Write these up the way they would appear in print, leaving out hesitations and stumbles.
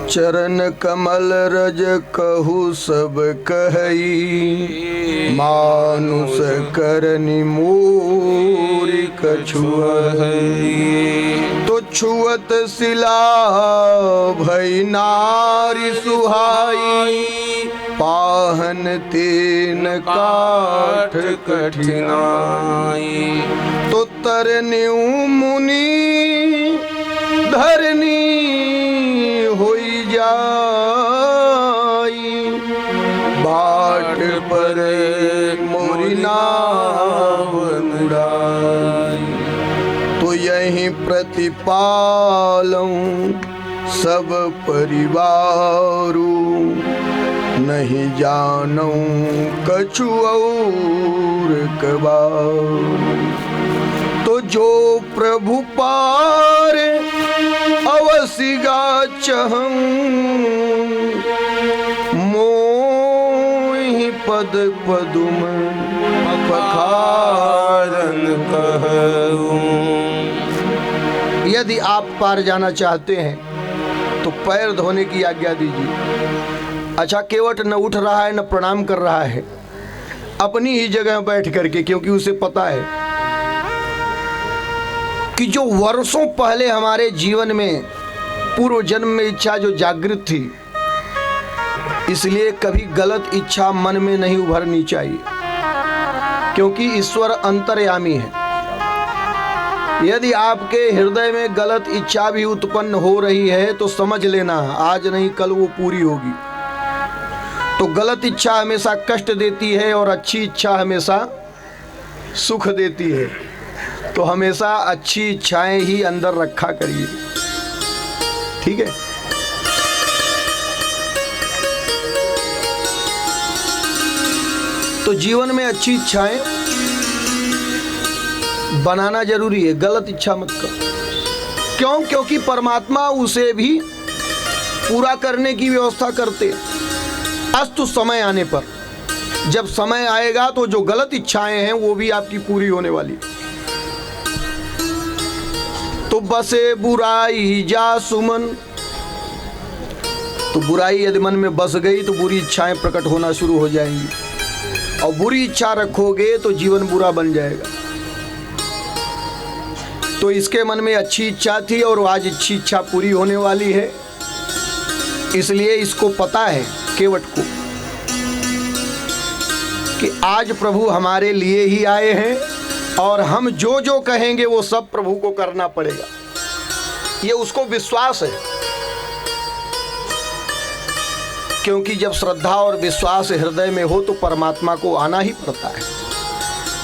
चरण कमल रज कहु सब कहई, मानुष करनि मूरी कछुअहि। तो छुअत सिला भई नारी सुहाई, पाहन तेन काठ कठिनाई। तो तरन्यु मुनि धरनी होई जाई, बाट पर मोरी नाव उड़ाई। तो यहीं प्रतिपालूं सब परिवारू, नहीं जानूं कछु और कबार। तो जो प्रभु पार अवसि गाचहं, मोहि पद पदुम पखारन कहूं। यदि आप पार जाना चाहते हैं तो पैर धोने की आज्ञा दीजिए। अच्छा, केवट न उठ रहा है न प्रणाम कर रहा है, अपनी ही जगह बैठ करके, क्योंकि उसे पता है कि जो वर्षों पहले हमारे जीवन में पूर्व जन्म में इच्छा जो जागृत थी, इसलिए कभी गलत इच्छा मन में नहीं उभरनी चाहिए, क्योंकि ईश्वर अंतर्यामी है। यदि आपके हृदय में गलत इच्छा भी उत्पन्न हो रही है तो समझ लेना आज नहीं कल वो पूरी होगी। तो गलत इच्छा हमेशा कष्ट देती है और अच्छी इच्छा हमेशा सुख देती है। तो हमेशा अच्छी इच्छाएं ही अंदर रखा करिए, ठीक है। तो जीवन में अच्छी इच्छाएं बनाना जरूरी है, गलत इच्छा मत करो। क्यों? क्योंकि परमात्मा उसे भी पूरा करने की व्यवस्था करते हैं। अस्तु समय आने पर, जब समय आएगा तो जो गलत इच्छाएं हैं वो भी आपकी पूरी होने वाली। तो बसे बुराई जा सुमन, तो बुराई यदि मन में बस गई तो बुरी इच्छाएं प्रकट होना शुरू हो जाएंगी, और बुरी इच्छा रखोगे तो जीवन बुरा बन जाएगा। तो इसके मन में अच्छी इच्छा थी और आज अच्छी इच्छा पूरी होने वाली है, इसलिए इसको पता है केवट को कि आज प्रभु हमारे लिए ही आए हैं और हम जो जो कहेंगे वो सब प्रभु को करना पड़ेगा। ये उसको विश्वास है, क्योंकि जब श्रद्धा और विश्वास हृदय में हो तो परमात्मा को आना ही पड़ता है।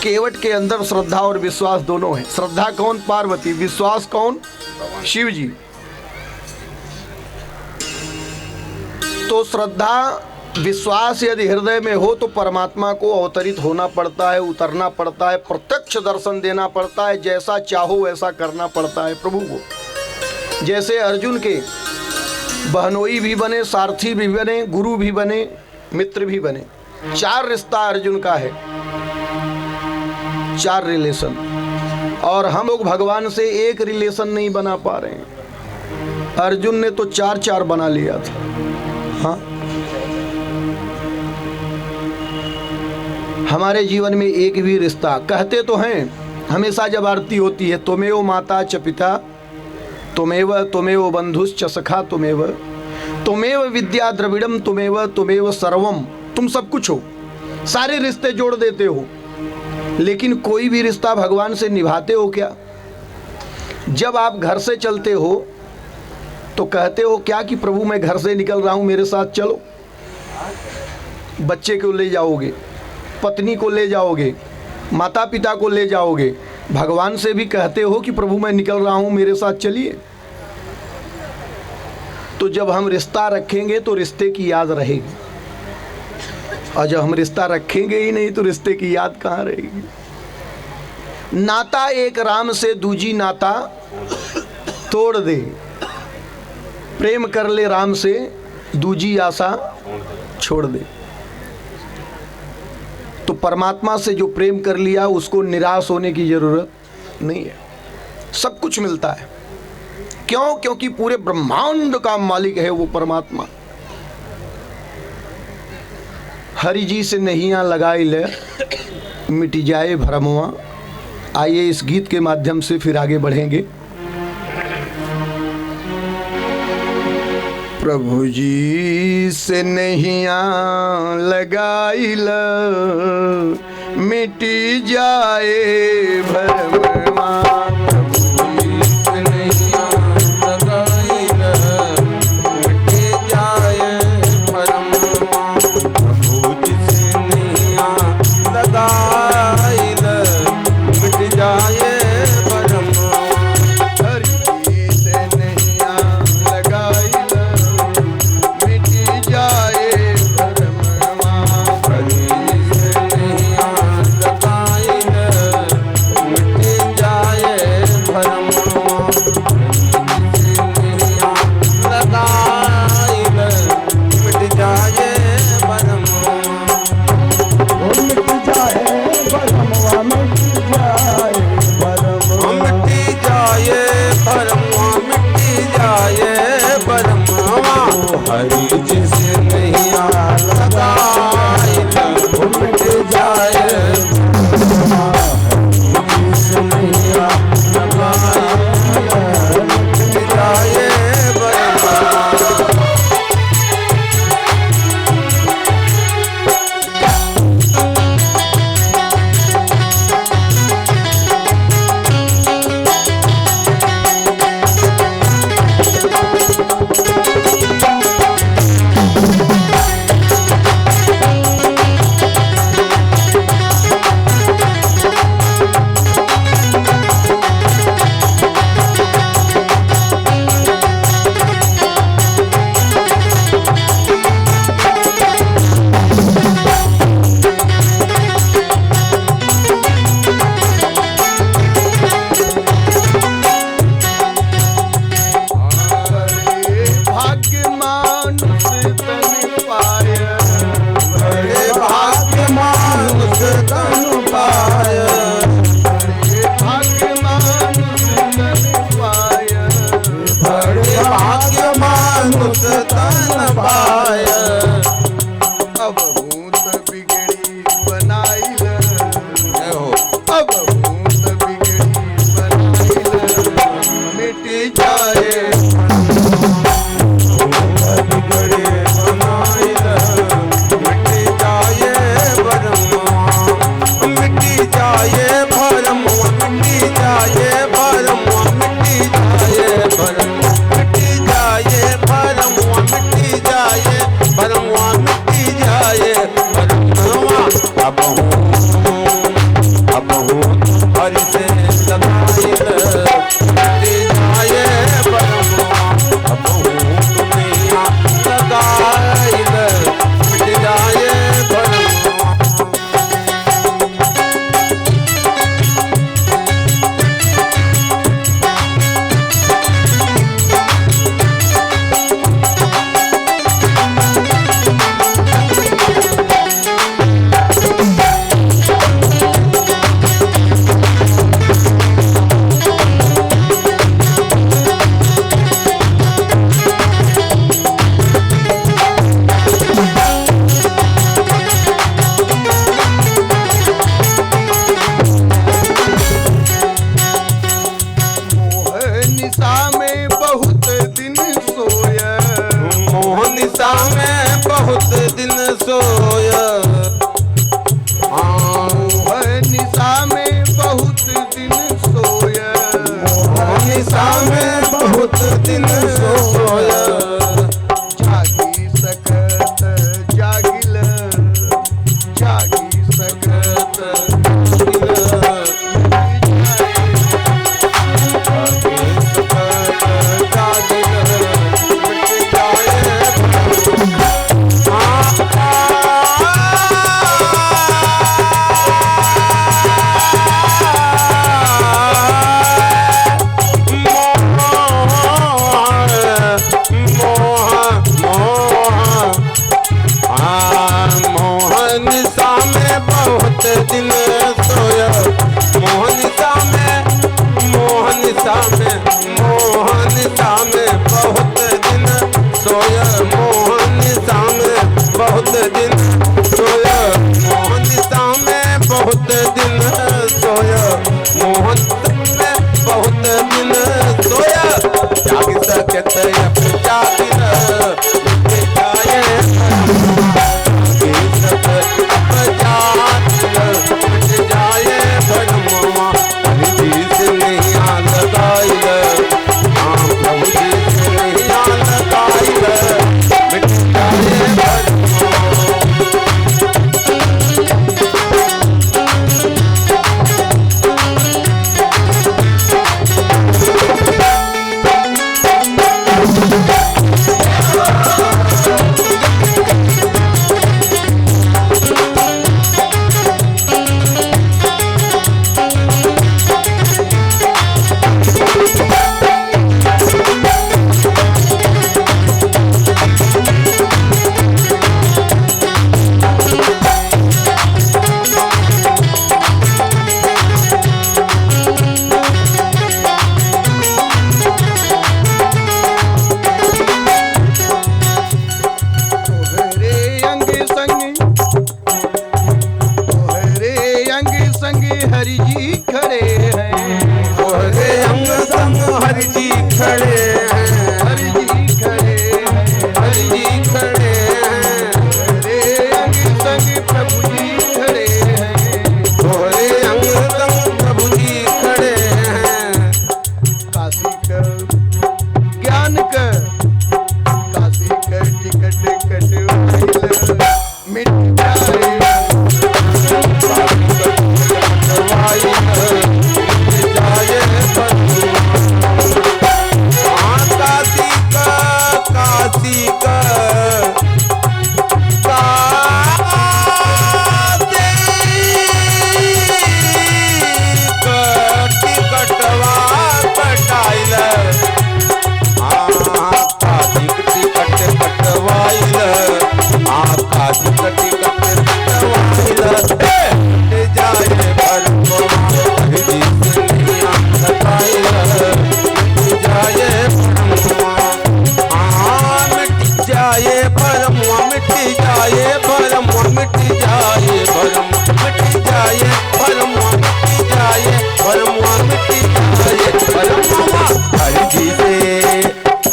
केवट के अंदर श्रद्धा और विश्वास दोनों है। श्रद्धा कौन? पार्वती। विश्वास कौन? शिव जी। तो श्रद्धा विश्वास यदि हृदय में हो तो परमात्मा को अवतरित होना पड़ता है, उतरना पड़ता है, प्रत्यक्ष दर्शन देना पड़ता है, जैसा चाहो वैसा करना पड़ता है प्रभु को। जैसे अर्जुन के बहनोई भी बने, सारथी भी बने, गुरु भी बने, मित्र भी बने। 4 रिश्ता अर्जुन का है, 4 रिलेशन, और हम लोग भगवान से एक रिलेशन नहीं बना पा रहे हैं। अर्जुन ने तो 4 बना लिया था। हाँ, हमारे जीवन में एक भी रिश्ता, कहते तो हैं हमेशा जब आरती होती है, त्वमेव माता च पिता, त्वमेव बंधुश्च सखा, त्वमेव विद्या द्रविड़म, त्वमेव सर्वम, तुम सब कुछ हो। सारे रिश्ते जोड़ देते हो, लेकिन कोई भी रिश्ता भगवान से निभाते हो क्या? जब आप घर से चलते हो तो कहते हो क्या कि प्रभु मैं घर से निकल रहा हूँ, मेरे साथ चलो। बच्चे को ले जाओगे, पत्नी को ले जाओगे, माता पिता को ले जाओगे। भगवान से भी कहते हो कि प्रभु मैं निकल रहा हूँ, मेरे साथ चलिए। तो जब हम रिश्ता रखेंगे तो रिश्ते की याद रहेगी, और जब हम रिश्ता रखेंगे ही नहीं तो रिश्ते की याद कहाँ रहेगी। नाता एक राम से दूजी नाता तोड़ दे, प्रेम कर ले राम से दूजी आशा छोड़ दे। तो परमात्मा से जो प्रेम कर लिया उसको निराश होने की जरूरत नहीं है, सब कुछ मिलता है। क्यों? क्योंकि पूरे ब्रह्मांड का मालिक है वो परमात्मा। हरि जी से नैया लगाई ले मिट जाए भरमवा। आइए इस गीत के माध्यम से फिर आगे बढ़ेंगे। प्रभु जी से नैया लगाई ल मिट जाए भरमवा। कहत अपजादिल मिट जाए मिट जाए भरमवा हरि जी से नैया लगाइल हाँ प्रभु जी से नैया लगाइल मिट जाए भरमवा। हरि जी खड़े हैं तोहरे अंग संग हरि जी खड़े हैं हरि जी खड़े हैं हरि जी खड़े हैं तेरे अंग संग प्रभु जी खड़े हैं तोहरे अंग संग प्रभु जी खड़े हैं। काशी का ज्ञान का काशी का टिकट कटवाइल मिट जाए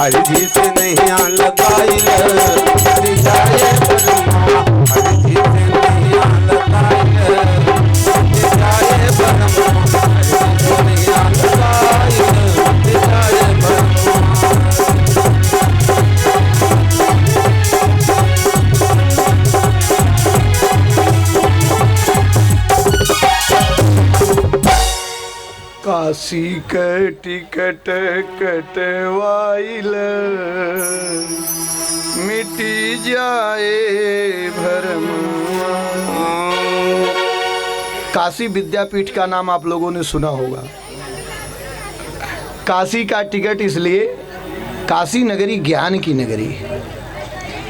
हरि जी से नैया लगाइल मिट जाए भरमवा हरि जी से नैया लगाइल मिट जाए भरमवा हरि जी से नैया लगाइल मिट जाए भरमवा। काशी का टिकट कटवाइल मिटी जाए भरम। काशी विद्यापीठ का नाम आप लोगों ने सुना होगा। काशी का टिकट इसलिए, काशी नगरी ज्ञान की नगरी है,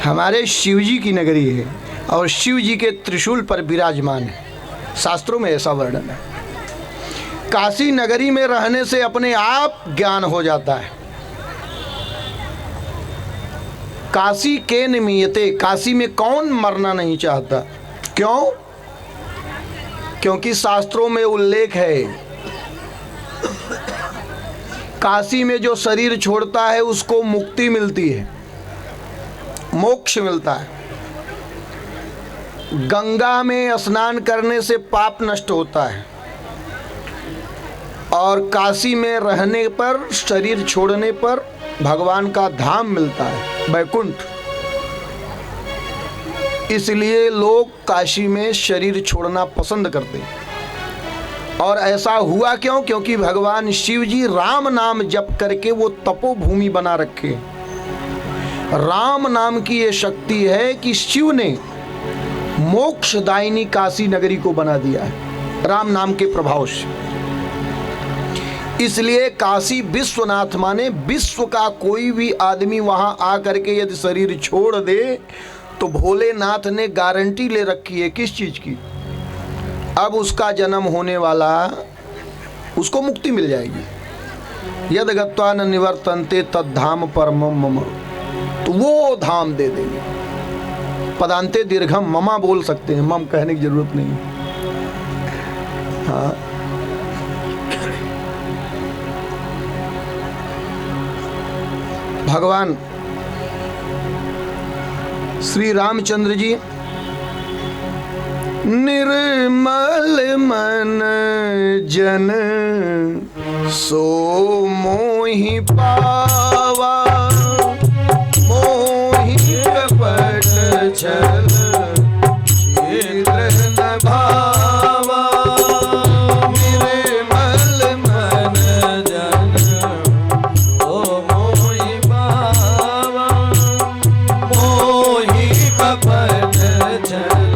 हमारे शिव जी की नगरी है और शिव जी के त्रिशूल पर विराजमान है। शास्त्रों में ऐसा वर्णन है। काशी नगरी में रहने से अपने आप ज्ञान हो जाता है। काशी के निमियते, काशी में कौन मरना नहीं चाहता? क्यों? क्योंकि शास्त्रों में उल्लेख है, काशी में जो शरीर छोड़ता है उसको मुक्ति मिलती है, मोक्ष मिलता है। गंगा में स्नान करने से पाप नष्ट होता है और काशी में रहने पर, शरीर छोड़ने पर भगवान का धाम मिलता है, वैकुंठ। इसलिए लोग काशी में शरीर छोड़ना पसंद करते हैं। और ऐसा हुआ क्यों? क्योंकि भगवान शिव जी राम नाम जप करके वो तपोभूमि बना रखे। राम नाम की ये शक्ति है कि शिव ने मोक्षदायिनी काशी नगरी को बना दिया है राम नाम के प्रभाव से। इसलिए काशी विश्वनाथ माने विश्व का कोई भी आदमी वहां आकर के यदि शरीर छोड़ दे तो भोलेनाथ ने गारंटी ले रखी है। किस चीज की? अब उसका जन्म होने वाला, उसको मुक्ति मिल जाएगी। यद गत्वा न निवर्तन्ते तद्धाम परमम मम, तो वो धाम दे देंगे। पदांते दीर्घम ममा बोल सकते हैं, मम कहने की जरूरत नहीं। हाँ, भगवान श्री रामचंद्र जी निर्मल मन जन सो मोहि पावा, मोहि कपट छल छिद्र न भावा। निर्मल मन जन सो मोहि पावा, मोहि कपट छल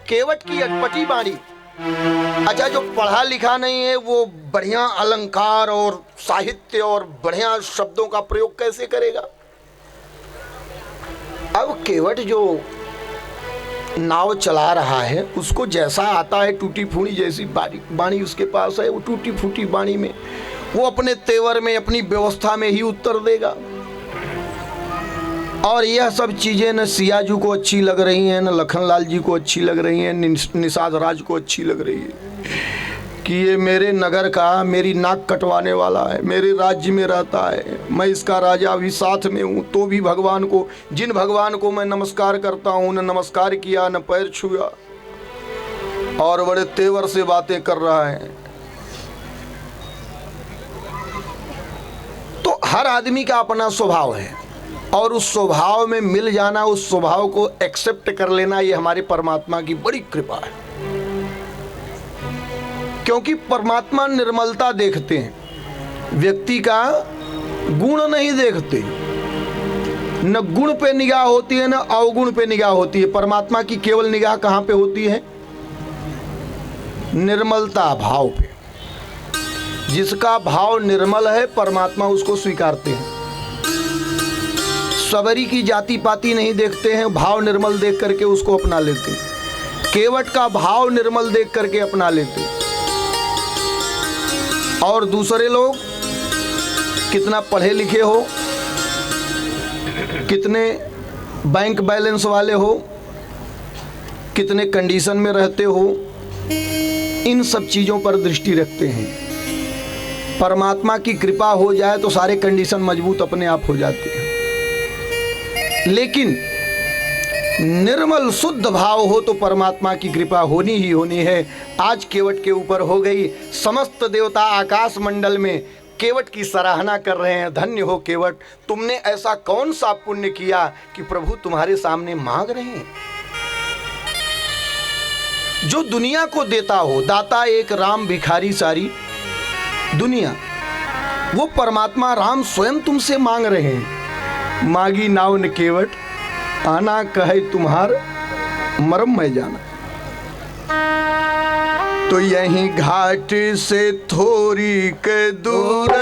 केवट की अटपटी बाणी। अच्छा, जो पढ़ा लिखा नहीं है वो बढ़िया अलंकार और साहित्य और बढ़िया शब्दों का प्रयोग कैसे करेगा? अब केवट जो नाव चला रहा है उसको जैसा आता है, टूटी फूटी जैसी बाणी उसके पास है, वो टूटी फूटी बाणी में वो अपने तेवर में अपनी व्यवस्था में ही उत्तर देगा। और यह सब चीज़ें न सियाजू को अच्छी लग रही हैं, न लखनलाल जी को अच्छी लग रही हैं, निषाद राज को अच्छी लग रही है कि ये मेरे नगर का मेरी नाक कटवाने वाला है, मेरे राज्य में रहता है, मैं इसका राजा भी साथ में हूँ, तो भी भगवान को, जिन भगवान को मैं नमस्कार करता हूँ, न नमस्कार किया न पैर छुआ, और बड़े तेवर से बातें कर रहा है। तो हर आदमी का अपना स्वभाव है और उस स्वभाव में मिल जाना, उस स्वभाव को एक्सेप्ट कर लेना, ये हमारे परमात्मा की बड़ी कृपा है। क्योंकि परमात्मा निर्मलता देखते हैं, व्यक्ति का गुण नहीं देखते। न गुण पे निगाह होती है न अवगुण पे निगाह होती है। परमात्मा की केवल निगाह कहाँ पे होती है? निर्मलता भाव पे। जिसका भाव निर्मल है परमात्मा उसको स्वीकारते हैं। सबरी की जाति पाति नहीं देखते हैं, भाव निर्मल देख करके उसको अपना लेते हैं। केवट का भाव निर्मल देख करके अपना लेते हैं। और दूसरे लोग कितना पढ़े लिखे हो, कितने बैंक बैलेंस वाले हो, कितने कंडीशन में रहते हो, इन सब चीज़ों पर दृष्टि रखते हैं। परमात्मा की कृपा हो जाए तो सारे कंडीशन मजबूत अपने आप हो जाते हैं। लेकिन निर्मल शुद्ध भाव हो तो परमात्मा की कृपा होनी ही होनी है। आज केवट के ऊपर हो गई। समस्त देवता आकाश मंडल में केवट की सराहना कर रहे हैं। धन्य हो केवट, तुमने ऐसा कौन सा पुण्य किया कि प्रभु तुम्हारे सामने मांग रहे हैं। जो दुनिया को देता हो, दाता एक राम भिखारी सारी दुनिया, वो परमात्मा राम स्वयं तुमसे मांग रहे हैं। मांगी नाव न केवट, आना कहे तुम्हार मरम मैं जाना। तो यहीं घाट से थोड़ी के दूर,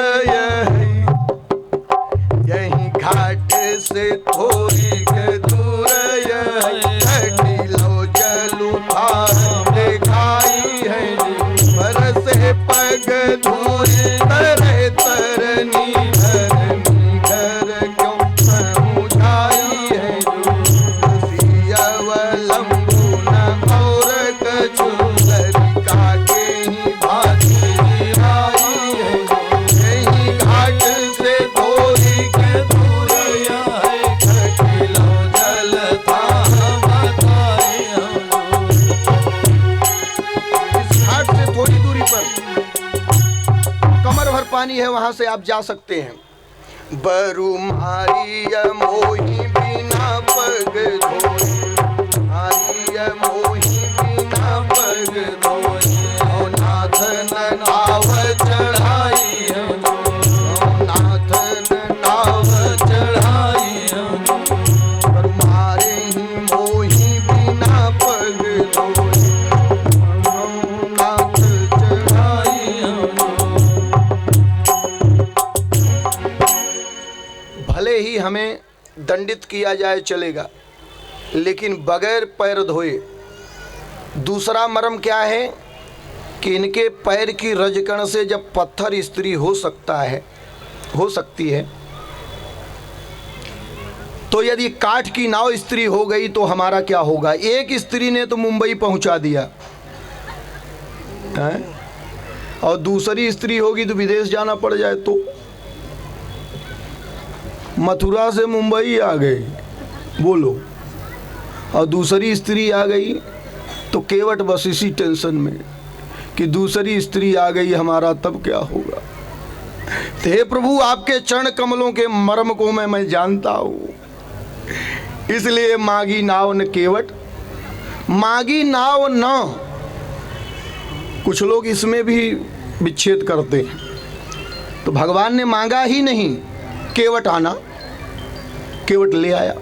यहीं घाट से थोड़ी के दूर, घटी लो जलू थार दिखाई है। बरसे पग धूरी तरह तरनी धरनी घर क्यों मुझाई है। सियावलंबू न और कछु ललिका के ही भाती आई है। यही घाट से थोड़ी के दूर है, घटी लो जल था बताई। इस घाट से थोड़ी दूरी पर कमर भर पानी है, वहां से आप जा सकते हैं। बरु मारिया मोही बिना पग धोई, मारिया मोही बिना पग धोई। ओ नाथ नाव चढ़ाई, ओ नाथ नाव चढ़ाई। बरु मारे ही मोही बिना पग धोई, नाथ चढ़ाई। भले ही हमें दंडित किया जाए चलेगा, लेकिन बगैर पैर धोए। दूसरा मर्म क्या है कि इनके पैर की रजकण से जब पत्थर इस्त्री हो सकती है, तो यदि काठ की नाव इस्त्री हो गई तो हमारा क्या होगा। एक स्त्री ने तो मुंबई पहुंचा दिया, हैं? और दूसरी स्त्री होगी तो विदेश जाना पड़ जाए तो मथुरा से मुंबई आ गए, बोलो, और दूसरी स्त्री आ गई तो केवट बस इसी टेंशन में कि दूसरी स्त्री आ गई हमारा तब क्या होगा। तो हे प्रभु, आपके चरण कमलों के मर्म को मैं जानता हूँ, इसलिए मांगी नाव न केवट, मांगी नाव न। कुछ लोग इसमें भी विच्छेद करते हैं, तो भगवान ने मांगा ही नहीं, केवट आना, केवट ले आया।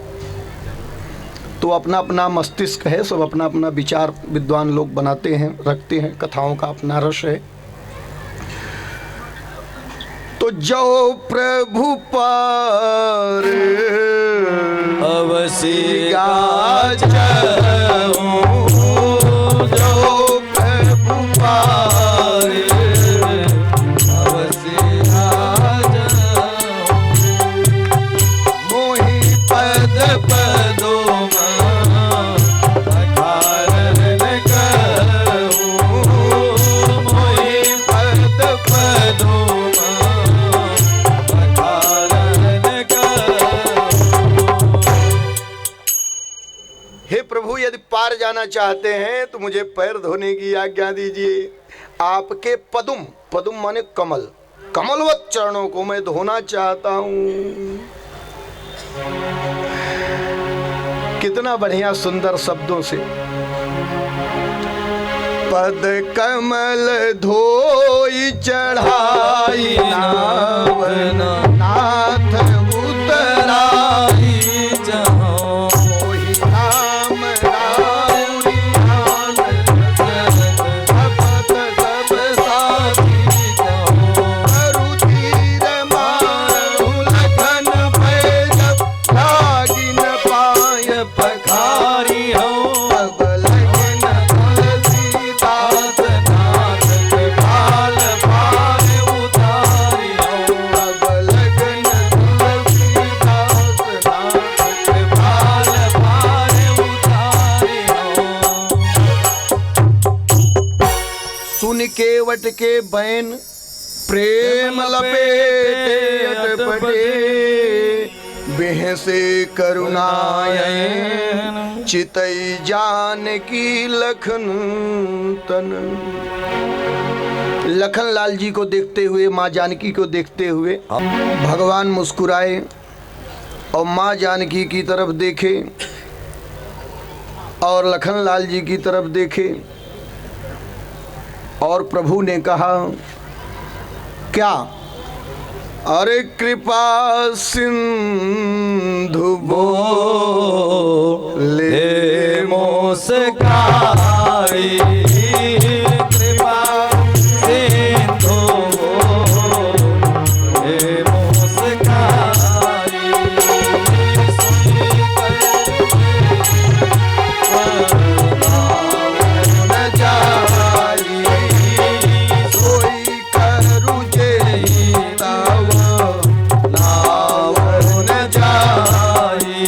तो अपना अपना मस्तिष्क है, सब अपना अपना विचार विद्वान लोग बनाते हैं, रखते हैं, कथाओं का अपना रस है। तो जो प्रभु पार अवसी गाजहूँ, जो प्रभु पार अवसी गाजहूँ, मोहि पद पदों में अखारन कहूँ, मोहि पद पदों में अखारन कहूँ। हे प्रभु, यदि पार जाना चाहते हैं तो मुझे पैर धोने की आज्ञा दीजिए। आपके पदुम, पदुम माने कमल, कमलवत चरणों को मैं धोना चाहता हूँ। कितना बढ़िया सुंदर शब्दों से, पद कमल धोई चढ़ाई नाव, नाथ उतराई जहाँ मोहि नाम राउरी ध्यान, शपथ सब साथी जहाँ करु धीर मारु लखन भय, जब लागी न पाय पखारी हूँ अब लगन तुलसीदास, नाथ के भाल भार उतारी हूँ, अब लगन तुलसीदास नाथ के भाल भार उतारी हूँ। सुन केवट के बैन प्रेम लपेटे अटपटे, बेह से करुणायन चितई जान की लखन तन। लखन लाल जी को देखते हुए, माँ जानकी को देखते हुए भगवान मुस्कुराए और माँ जानकी की तरफ देखे और लखन लाल जी की तरफ देखे, और प्रभु ने कहा क्या? अरे कृपा सिंधु बोले मुस्काई, कृपा सिंधु बोले मुस्काई, न जाई सोई करू जेताव, नाव न जाई।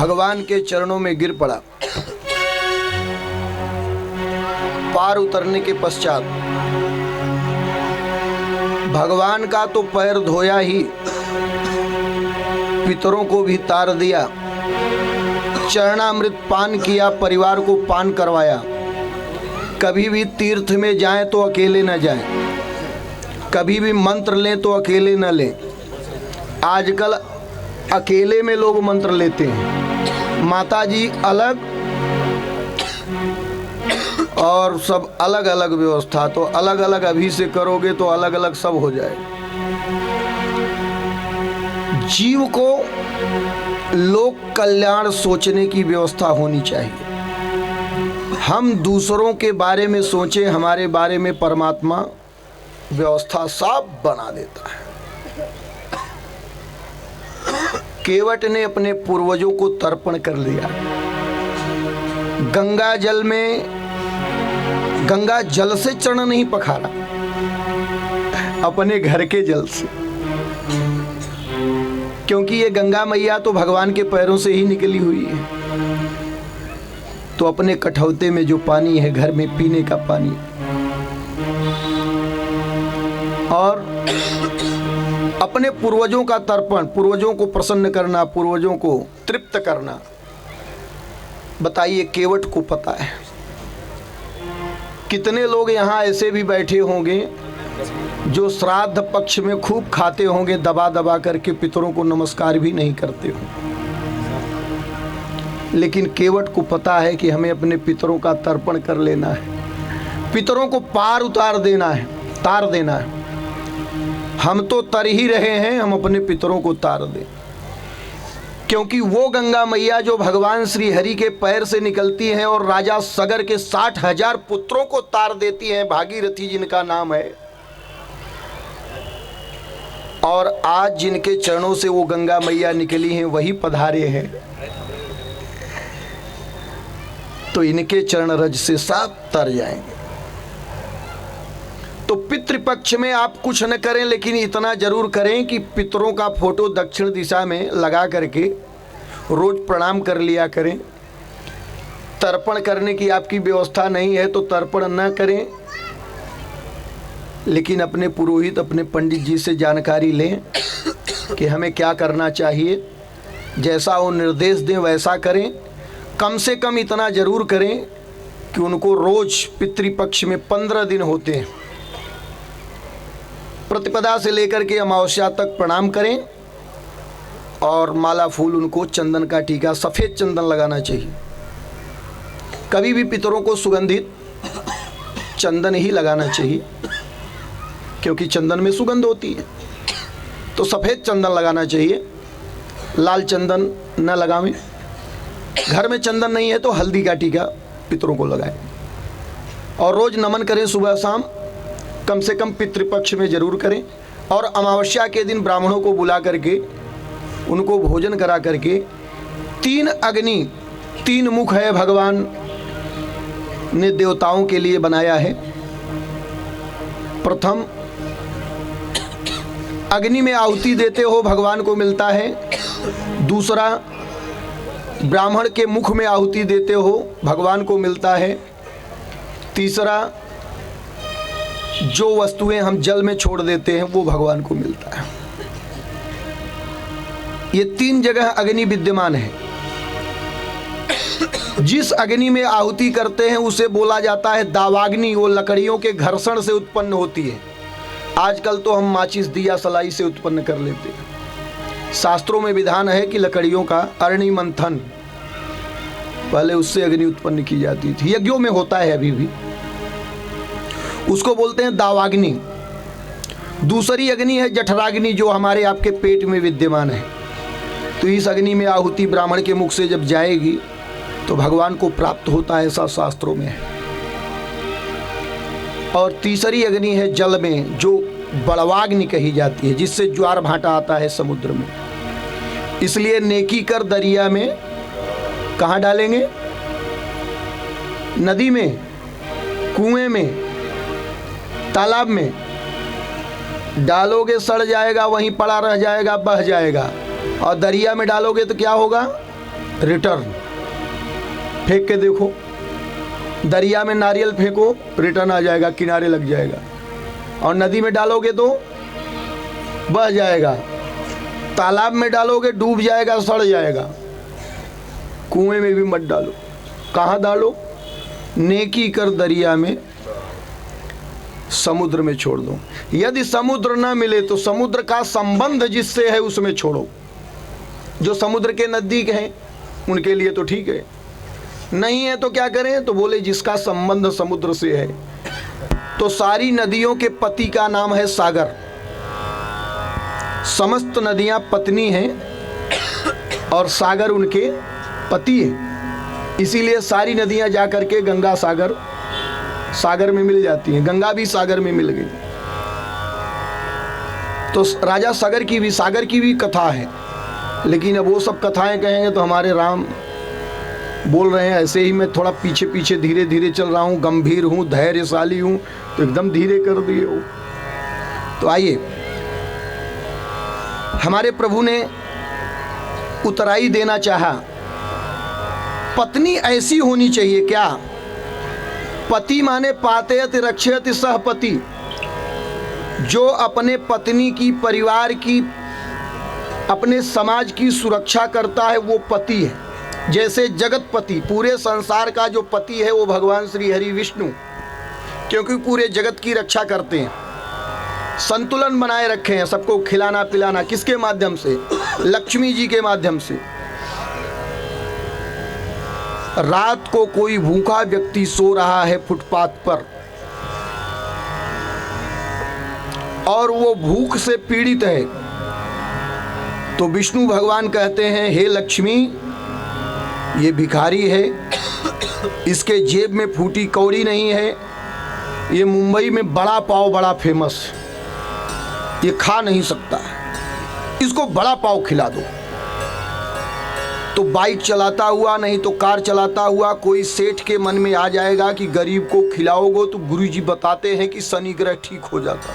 भगवान के चरणों में गिर पड़ा। पार उतरने के पश्चात भगवान का तो पैर धोया ही, पितरों को भी तार दिया, चरणामृत पान किया, परिवार को पान करवाया। कभी भी तीर्थ में जाएं तो अकेले न जाएं, कभी भी मंत्र लें तो अकेले न लें। आजकल अकेले में लोग मंत्र लेते हैं, माता जी अलग और सब अलग अलग व्यवस्था। तो अलग अलग अभी से करोगे तो अलग अलग सब हो जाए। जीव को लोक कल्याण सोचने की व्यवस्था होनी चाहिए। हम दूसरों के बारे में सोचें, हमारे बारे में परमात्मा व्यवस्था साफ बना देता है। केवट ने अपने पूर्वजों को तर्पण कर लिया। गंगा जल में, गंगा जल से चरण नहीं पखारा, अपने घर के जल से, क्योंकि ये गंगा मैया तो भगवान के पैरों से ही निकली हुई है। तो अपने कठौते में जो पानी है, घर में पीने का पानी, और अपने पूर्वजों का तर्पण, पूर्वजों को प्रसन्न करना, पूर्वजों को तृप्त करना। बताइए, केवट को पता है। कितने लोग यहाँ ऐसे भी बैठे होंगे जो श्राद्ध पक्ष में खूब खाते होंगे, दबा दबा करके पितरों को नमस्कार भी नहीं करते हो। लेकिन केवट को पता है कि हमें अपने पितरों का तर्पण कर लेना है, पितरों को पार उतार देना है, तार देना है। हम तो तर ही रहे हैं, हम अपने पितरों को तार दें। क्योंकि वो गंगा मैया जो भगवान श्री हरि के पैर से निकलती है और राजा सगर के 60,000 पुत्रों को तार देती है, भागीरथी जिनका नाम है, और आज जिनके चरणों से वो गंगा मैया निकली हैं वही पधारे हैं, तो इनके चरण रज से साफ तर जाएंगे। तो पितृपक्ष में आप कुछ न करें, लेकिन इतना जरूर करें कि पितरों का फोटो दक्षिण दिशा में लगा करके रोज प्रणाम कर लिया करें। तर्पण करने की आपकी व्यवस्था नहीं है तो तर्पण न करें, लेकिन अपने पुरोहित, अपने पंडित जी से जानकारी लें कि हमें क्या करना चाहिए। जैसा वो निर्देश दें वैसा करें। कम से कम इतना जरूर करें कि उनको रोज पितृपक्ष में 15 दिन होते हैं, प्रतिपदा से लेकर के अमावस्या तक प्रणाम करें और माला फूल, उनको चंदन का टीका, सफ़ेद चंदन लगाना चाहिए। कभी भी पितरों को सुगंधित चंदन ही लगाना चाहिए, क्योंकि चंदन में सुगंध होती है। तो सफ़ेद चंदन लगाना चाहिए, लाल चंदन न लगावें। घर में चंदन नहीं है तो हल्दी का टीका पितरों को लगाएं और रोज़ नमन करें, सुबह शाम, कम से कम पितृपक्ष में जरूर करें। और अमावस्या के दिन ब्राह्मणों को बुला करके उनको भोजन करा करके 3 अग्नि, 3 मुख है भगवान ने देवताओं के लिए बनाया है। प्रथम अग्नि में आहुति देते हो भगवान को मिलता है। दूसरा ब्राह्मण के मुख में आहुति देते हो भगवान को मिलता है। तीसरा जो वस्तुएं हम जल में छोड़ देते हैं वो भगवान को मिलता है। ये 3 जगह अग्नि विद्यमान है। जिस अग्नि में आहुति करते हैं उसे बोला जाता है दावाग्नि। वो लकड़ियों के घर्षण से उत्पन्न होती है। आजकल तो हम माचिस, दिया, सलाई से उत्पन्न कर लेते हैं। शास्त्रों में विधान है कि लकड़ियों का अरणि मंथन, पहले उससे अग्नि उत्पन्न की जाती थी। यज्ञों में होता है अभी भी, उसको बोलते हैं दावाग्नि। दूसरी अग्नि है जठराग्नि, जो हमारे आपके पेट में विद्यमान है। तो इस अग्नि में आहुति ब्राह्मण के मुख से जब जाएगी तो भगवान को प्राप्त होता है, ऐसा शास्त्रों में है। और तीसरी अग्नि है जल में, जो बड़वाग्नि कही जाती है, जिससे ज्वार भाटा आता है समुद्र में। इसलिए नेकी कर दरिया में कहाँ डालेंगे? नदी में, कुएं में, तालाब में डालोगे सड़ जाएगा, वहीं पड़ा रह जाएगा, बह जाएगा। और दरिया में डालोगे तो क्या होगा? रिटर्न। फेंक के देखो, दरिया में नारियल फेंको, रिटर्न आ जाएगा, किनारे लग जाएगा। और नदी में डालोगे तो बह जाएगा, तालाब में डालोगे डूब जाएगा, सड़ जाएगा। कुएं में भी मत डालो। कहाँ डालो? नेकी कर दरिया में, समुद्र में छोड़ दो। यदि समुद्र ना मिले तो समुद्र का संबंध जिससे है उसमें छोड़ो। जो समुद्र के नजदीक हैं उनके लिए तो ठीक है, नहीं है तो क्या करें? तो बोले जिसका संबंध समुद्र से है। तो सारी नदियों के पति का नाम है सागर। समस्त नदियां पत्नी हैं और सागर उनके पति है। इसीलिए सारी नदियां जाकर के गंगा सागर में मिल जाती हैं। गंगा भी सागर में मिल गई। तो राजा सागर की भी कथा है। लेकिन अब वो सब कथाएं कहेंगे तो हमारे राम बोल रहे हैं ऐसे ही मैं थोड़ा पीछे पीछे धीरे धीरे चल रहा हूँ, गंभीर हूँ, धैर्यशाली हूँ, तो एकदम धीरे कर दिए हो। तो आइए, हमारे प्रभु ने उतराई देना चाहा। पत्नी ऐसी होनी चाहिए क्या? पति माने पातयति रक्षयति सहपति। जो अपने पत्नी की, परिवार की, अपने समाज की सुरक्षा करता है वो पति है। जैसे जगतपति, पूरे संसार का जो पति है वो भगवान श्री हरि विष्णु, क्योंकि पूरे जगत की रक्षा करते हैं, संतुलन बनाए रखे हैं। सबको खिलाना पिलाना किसके माध्यम से? लक्ष्मी जी के माध्यम से। रात को कोई भूखा व्यक्ति सो रहा है फुटपाथ पर और वो भूख से पीड़ित है, तो विष्णु भगवान कहते हैं हे लक्ष्मी, ये भिखारी है, इसके जेब में फूटी कौड़ी नहीं है, ये मुंबई में बड़ा पाव बड़ा फेमस, ये खा नहीं सकता, इसको बड़ा पाव खिला दो। तो बाइक चलाता हुआ, नहीं तो कार चलाता हुआ कोई सेठ के मन में आ जाएगा कि गरीब को खिलाओगे तो गुरुजी बताते हैं कि शनि ग्रह ठीक हो जाता है।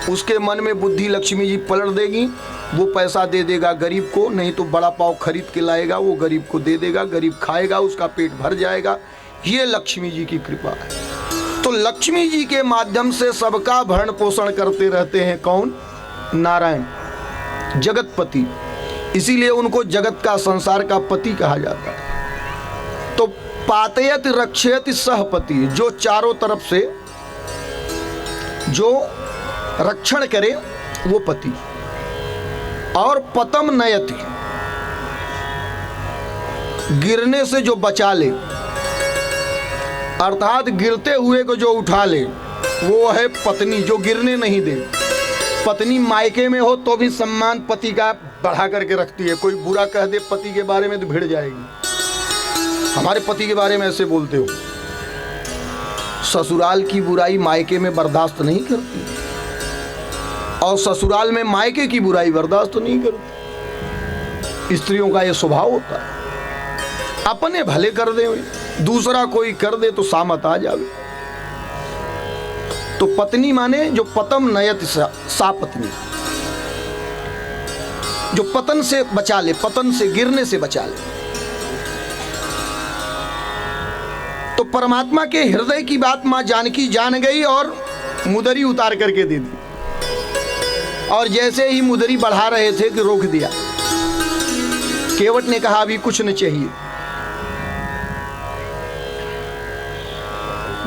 उसके मन में बुद्धि लक्ष्मी जी पलट देगी, वो पैसा दे देगा गरीब को, नहीं तो बड़ा पाव खरीद के लाएगा, वो गरीब को दे देगा, गरीब खाएगा, उसका पेट भर जाएगा। ये लक्ष्मी जी की कृपा है। तो लक्ष्मी जी के माध्यम से सबका भरण पोषण करते रहते हैं कौन? नारायण, जगतपति। इसीलिए उनको जगत का, संसार का पति कहा जाता है। तो पातयति रक्षयति सहपति, जो चारों तरफ से जो रक्षण करे वो पति। और पतम नयति, गिरने से जो बचा ले, अर्थात गिरते हुए को जो उठा ले, वो है पत्नी, जो गिरने नहीं दे। पत्नी मायके में हो तो भी सम्मान पति का बढ़ा करके रखती है। कोई बुरा कह दे पति के बारे में तो भिड़ जाएगी, हमारे पति के बारे में ऐसे बोलते हो। ससुराल की बुराई मायके में बर्दाश्त नहीं करती, और ससुराल में मायके की बुराई बर्दाश्त नहीं करती। स्त्रियों का ये स्वभाव होता है, अपने भले कर दे, दूसरा कोई कर दे तो सामत आ जावे। तो पत्नी माने जो पतम नयति, सा पत्नी, जो पतन से बचा ले, पतन से, गिरने से बचा ले। तो परमात्मा के हृदय की बात मां जानकी जान गई और मुदरी उतार करके दे दी। और जैसे ही मुदरी बढ़ा रहे थे कि रोक दिया। केवट ने कहा अभी कुछ न चाहिए।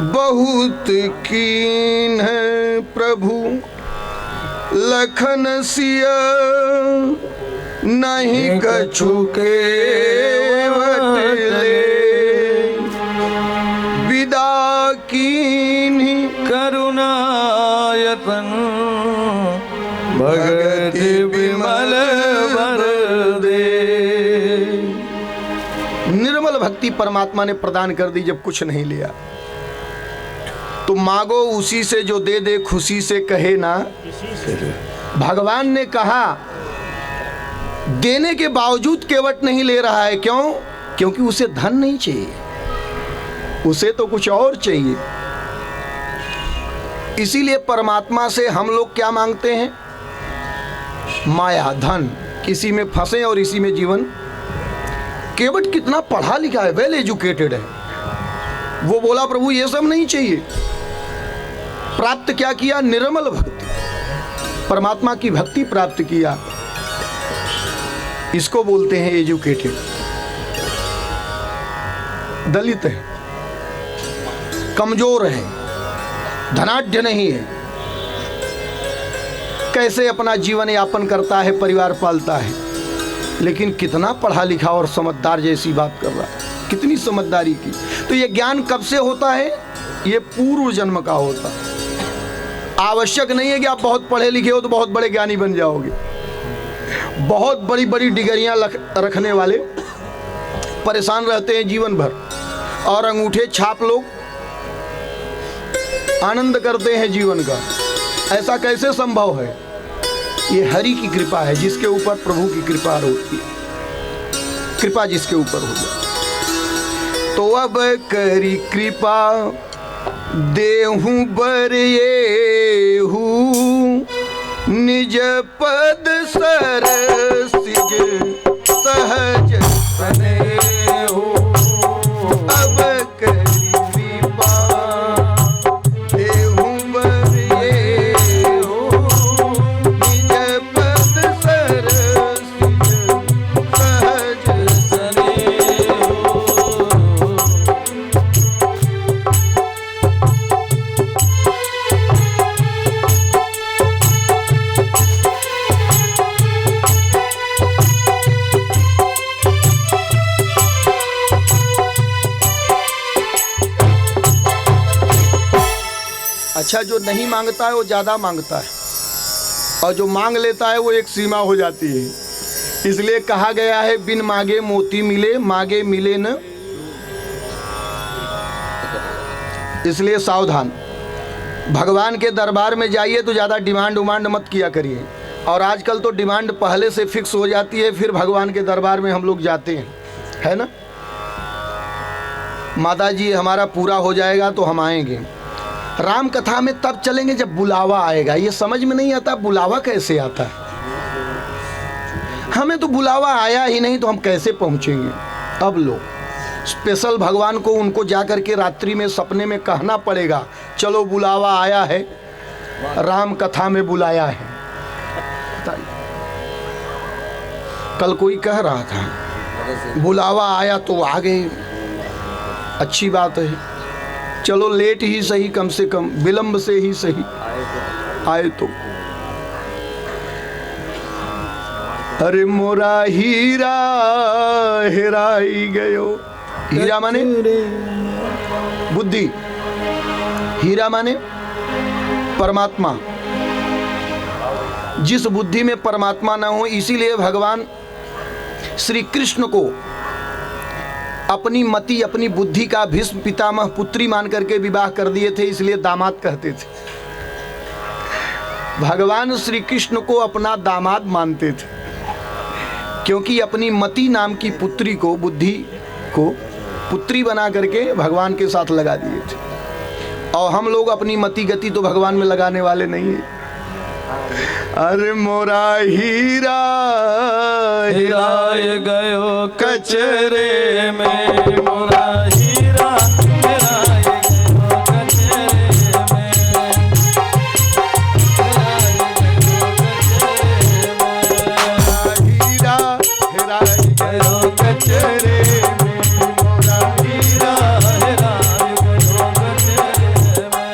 बहुत कीन है प्रभु लखन सिया, नहीं कछु केवट ले, विदा कीन करुणायतन भगत विमल वर दे। निर्मल भक्ति परमात्मा ने प्रदान कर दी जब कुछ नहीं लिया। तो मांगो उसी से जो दे दे, खुशी से कहे ना। भगवान ने कहा देने के बावजूद केवट नहीं ले रहा है। क्यों? क्योंकि उसे धन नहीं चाहिए, उसे तो कुछ और चाहिए। इसीलिए परमात्मा से हम लोग क्या मांगते हैं? माया, धन। किसी में फंसे और इसी में जीवन केवट कितना पढ़ा लिखा है, वेल एजुकेटेड है। वो बोला प्रभु ये सब नहीं चाहिए। प्राप्त क्या किया? निर्मल भक्ति, परमात्मा की भक्ति प्राप्त किया। इसको बोलते हैं एजुकेटेड। दलित है, कमजोर है, धनाढ्य नहीं है, कैसे अपना जीवन यापन करता है, परिवार पालता है, लेकिन कितना पढ़ा लिखा और समझदार जैसी बात कर रहा है, कितनी समझदारी की। तो ये ज्ञान कब से होता है? ये पूर्व जन्म का होता है। आवश्यक नहीं है कि आप बहुत पढ़े लिखे हो तो बहुत बड़े ज्ञानी बन जाओगे। बहुत बड़ी बड़ी डिग्रियां रखने वाले परेशान रहते हैं जीवन भर, और अंगूठे छाप लोग आनंद करते हैं जीवन का। ऐसा कैसे संभव है? ये हरि की कृपा है, जिसके ऊपर प्रभु की कृपा होती है। कृपा जिसके ऊपर हो जाए। तो अब करी कृपा देहूं बरेहू, निज पद सरसिज सहज बनेहू। अब करी कृपा देहूं बरेहू, निज पद सरसिज सहज बनेहू। अच्छा, जो नहीं मांगता है वो ज़्यादा मांगता है, और जो मांग लेता है वो एक सीमा हो जाती है। इसलिए कहा गया है बिन मांगे मोती मिले, मांगे मिले न। इसलिए सावधान, भगवान के दरबार में जाइए तो ज़्यादा डिमांड उमांड मत किया करिए। और आजकल तो डिमांड पहले से फिक्स हो जाती है, फिर भगवान के दरबार में हम लोग जाते हैं, है ना। माता जी हमारा पूरा हो जाएगा तो हम आएंगे। राम कथा में तब चलेंगे जब बुलावा आएगा। ये समझ में नहीं आता बुलावा कैसे आता है। हमें तो बुलावा आया ही नहीं तो हम कैसे पहुंचेंगे। अब लो, स्पेशल भगवान को उनको जाकर के रात्रि में सपने में कहना पड़ेगा, चलो बुलावा आया है, राम कथा में बुलाया है। कल कोई कह रहा था बुलावा आया तो आ गए, अच्छी बात है। चलो लेट ही सही, कम से कम विलंब से ही सही आए तो। अरे मोरा हीरा हेराई गयो। हीरा माने बुद्धि, हीरा माने परमात्मा। जिस बुद्धि में परमात्मा ना हो, इसीलिए भगवान श्री कृष्ण को अपनी मति, अपनी बुद्धि का भीष्म पितामह पुत्री मान करके विवाह कर दिए थे, इसलिए दामाद कहते थे। भगवान श्री कृष्ण को अपना दामाद मानते थे, क्योंकि अपनी मति नाम की पुत्री को, बुद्धि को पुत्री बना करके भगवान के साथ लगा दिए थे। और हम लोग अपनी मति गति तो भगवान में लगाने वाले नहीं है। अरे मोरा हीरा हेराय गयो कचरे में, मोरा हीरा हेराय गयो कचरे में, हीरा हेराय गयो कचरे में, मोरा हीरा हेराय गयो कचरे में।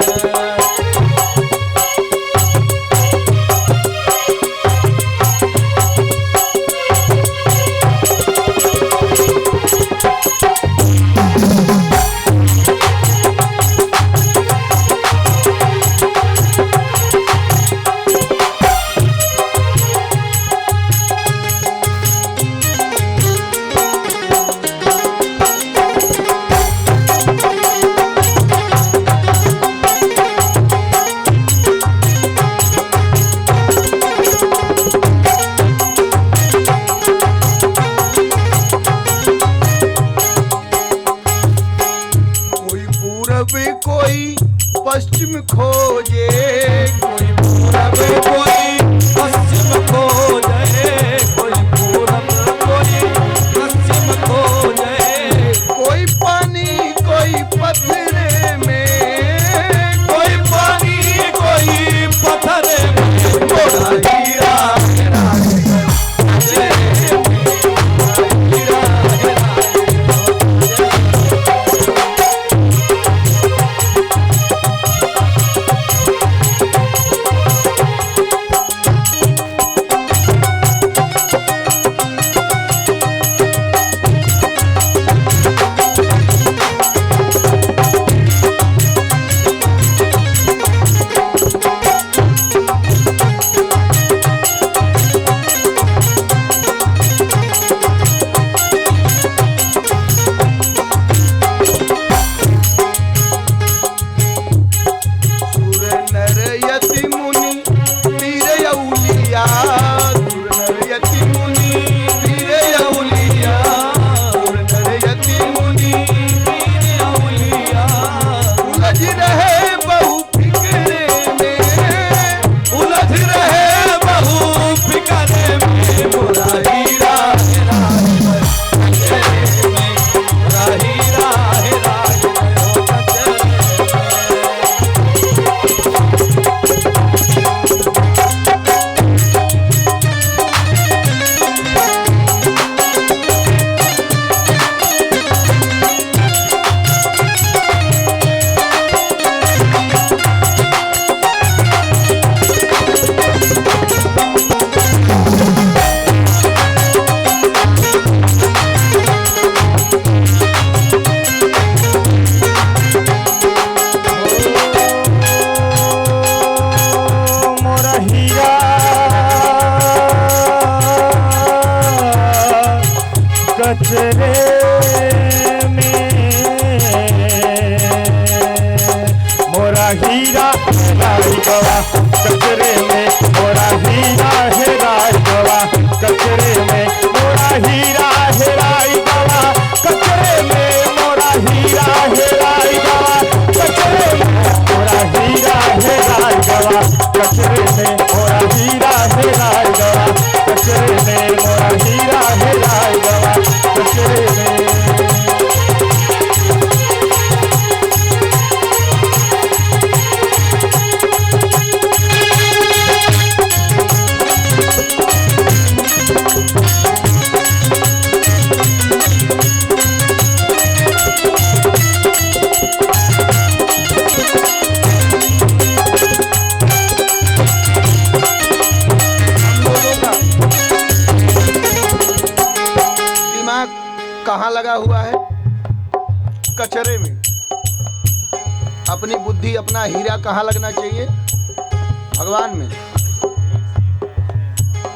कोई पश्चिम खोजे, कोई पूरब कोई पश्चिम खोजे, कोई पूरब कोई पश्चिम खोजे। कचरे में मोरा हीरा हेराई गवा कचरे में मोरा हीरा हेराई गवा कचरे में मोरा हीरा हेराई गवा कचरे में मोरा हीरा हेराई गवा कचरे में मोरा हीरा हेराई गवा कचरे में मोरा हीरा हेराई गवा कचरे में मोरा हीरा हेराई गवा कचरे में कहाँ लगा हुआ है? कचरे में। अपनी बुद्धि अपना हीरा कहाँ लगना चाहिए? भगवान में।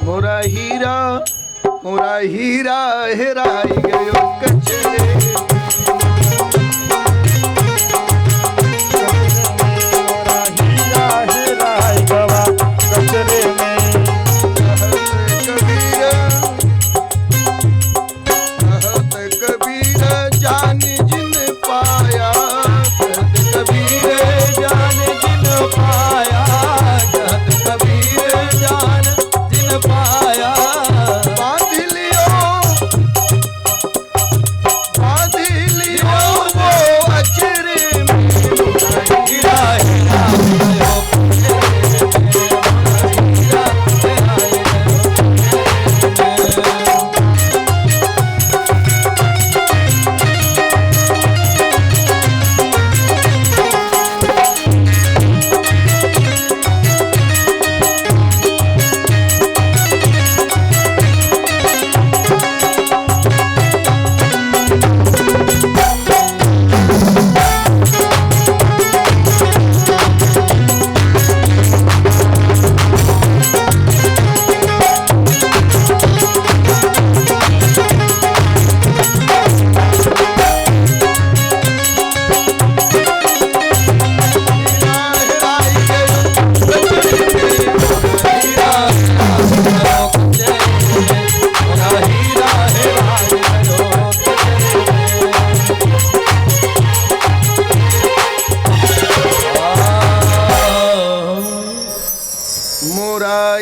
मोरा हीरा हेराई गयो कचरे मोरा हीरा हेराई गवा कचरे में जान जिन पाया कहत कबीर जान जिन पाया कहत कबीर जान जिन पाया बांध लियो वो अचरे में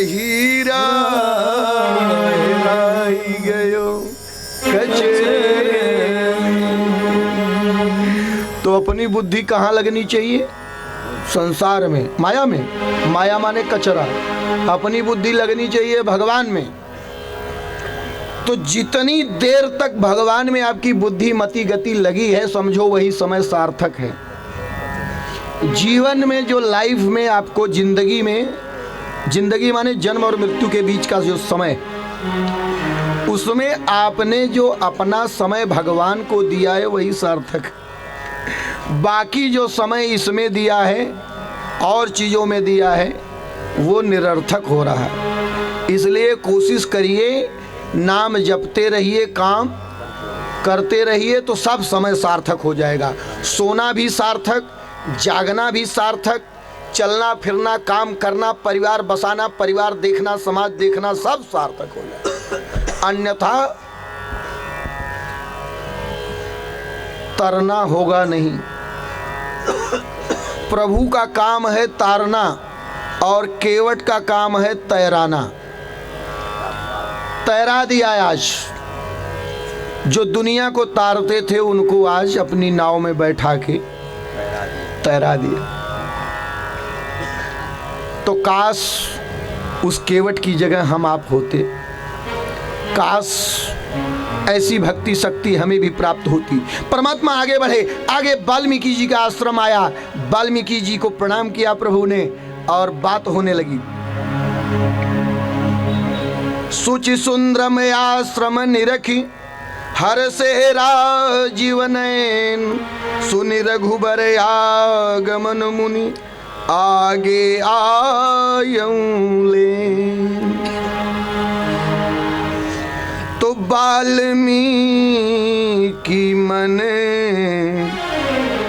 हीरा हेराई गयो कचरे। तो अपनी बुद्धि कहाँ लगनी चाहिए? संसार में, माया में। माया माने कचरा। अपनी बुद्धि लगनी चाहिए भगवान में। तो जितनी देर तक भगवान में आपकी बुद्धि मति गति लगी है, समझो वही समय सार्थक है। जीवन में जो लाइफ में आपको जिंदगी माने जन्म और मृत्यु के बीच का जो समय, उसमें आपने जो अपना समय भगवान को दिया है वही सार्थक। बाकी जो समय इसमें दिया है और चीज़ों में दिया है वो निरर्थक हो रहा है। इसलिए कोशिश करिए, नाम जपते रहिए, काम करते रहिए, तो सब समय सार्थक हो जाएगा। सोना भी सार्थक, जागना भी सार्थक, चलना फिरना, काम करना, परिवार बसाना, परिवार देखना, समाज देखना, सब सार्थक हो जाएगा। अन्यथा तरना होगा नहीं। प्रभु का काम है तारना और केवट का काम है तैराना। तैरा दिया आज। जो दुनिया को तारते थे उनको आज अपनी नाव में बैठा के तैरा दिया। तो काश उस केवट की जगह हम आप होते। काश ऐसी भक्ति शक्ति हमें भी प्राप्त होती। परमात्मा आगे बढ़े। आगे वाल्मीकि जी का आश्रम आया। वाल्मीकि जी को प्रणाम किया प्रभु ने और बात होने लगी। सुचि सुंदरम आश्रम निरखी हर से राजीवन सुनि रघुबर आगमन मुनि आगे आयं ले। तो वाल्मीकि मन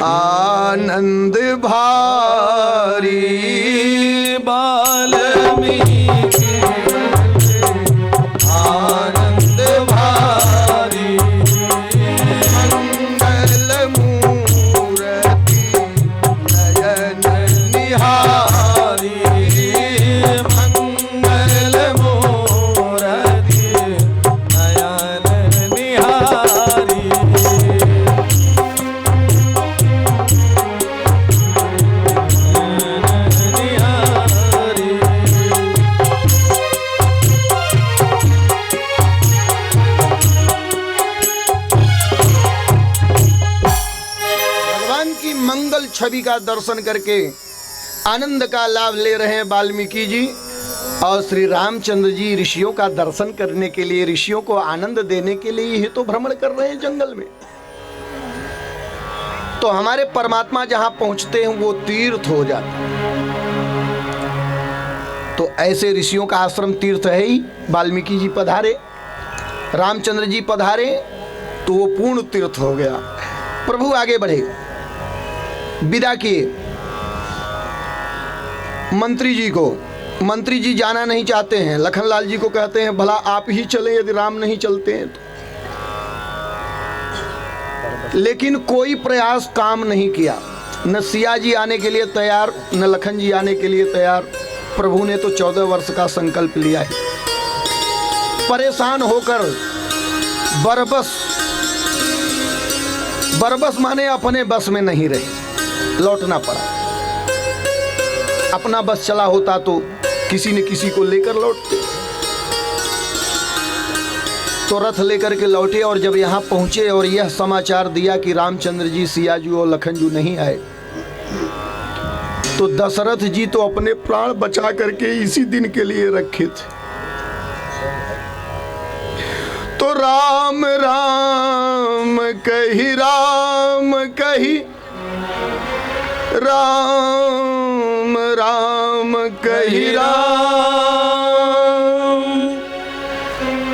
आनंद भारी, वाल्मीकि आनंद भारी, मंगल मूर्ति नयन निहारी, मंगल मूर्ति नयन निहारी। भगवान की मंगल छवि का दर्शन करके आनंद का लाभ ले रहे हैं वाल्मीकि जी, और श्री रामचंद्र जी ऋषियों का दर्शन करने के लिए, ऋषियों को आनंद देने के लिए ही तो भ्रमण कर रहे हैं जंगल में। तो हमारे परमात्मा जहां पहुंचते हैं वो तीर्थ हो जाता है। तो ऐसे ऋषियों का आश्रम तीर्थ है ही। वाल्मीकि जी पधारे, रामचंद्र जी पधारे, तो वो पूर्ण तीर्थ हो गया। प्रभु आगे बढ़े, विदा किए मंत्री जी को। मंत्री जी जाना नहीं चाहते हैं, लखनलाल जी को कहते हैं भला आप ही चलें यदि राम नहीं चलते हैं तो। लेकिन कोई प्रयास काम नहीं किया, न सिया जी आने के लिए तैयार, न लखन जी आने के लिए तैयार। प्रभु ने तो 14 वर्ष का संकल्प लिया है। परेशान होकर बरबस माने अपने बस में नहीं रहे, लौटना पड़ा। अपना बस चला होता तो किसी न किसी को लेकर लौटते। तो रथ लेकर के लौटे, और जब यहाँ पहुंचे और यह समाचार दिया कि रामचंद्र जी, सिया जी और लखन जी नहीं आए, तो दशरथ जी तो अपने प्राण बचा करके इसी दिन के लिए रखे थे। तो राम राम कही, राम कही, राम राम कही, राम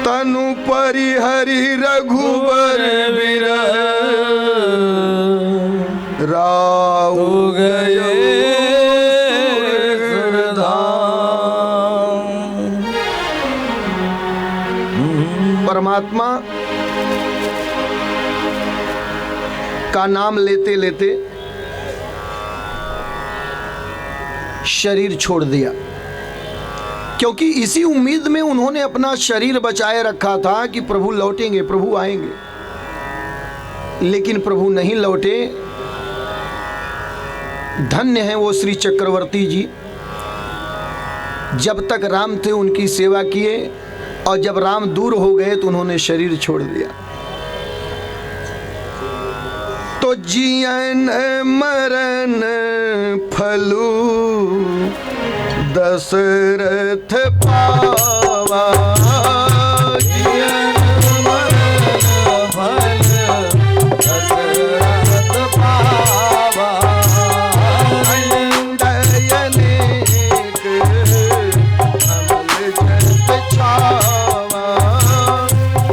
तनु परिहरि रघुबर विरह, राहु गए परमात्मा का नाम लेते लेते शरीर छोड़ दिया, क्योंकि इसी उम्मीद में उन्होंने अपना शरीर बचाए रखा था कि प्रभु लौटेंगे, प्रभु आएंगे। लेकिन प्रभु नहीं लौटे। धन्य है वो श्री चक्रवर्ती जी, जब तक राम थे उनकी सेवा किए, और जब राम दूर हो गए तो उन्होंने शरीर छोड़ दिया। तो जियन मरण फलू दशरथ पावा, जियन मरण फल दशरथ पावा, अंडयनेक अमल जस छावा,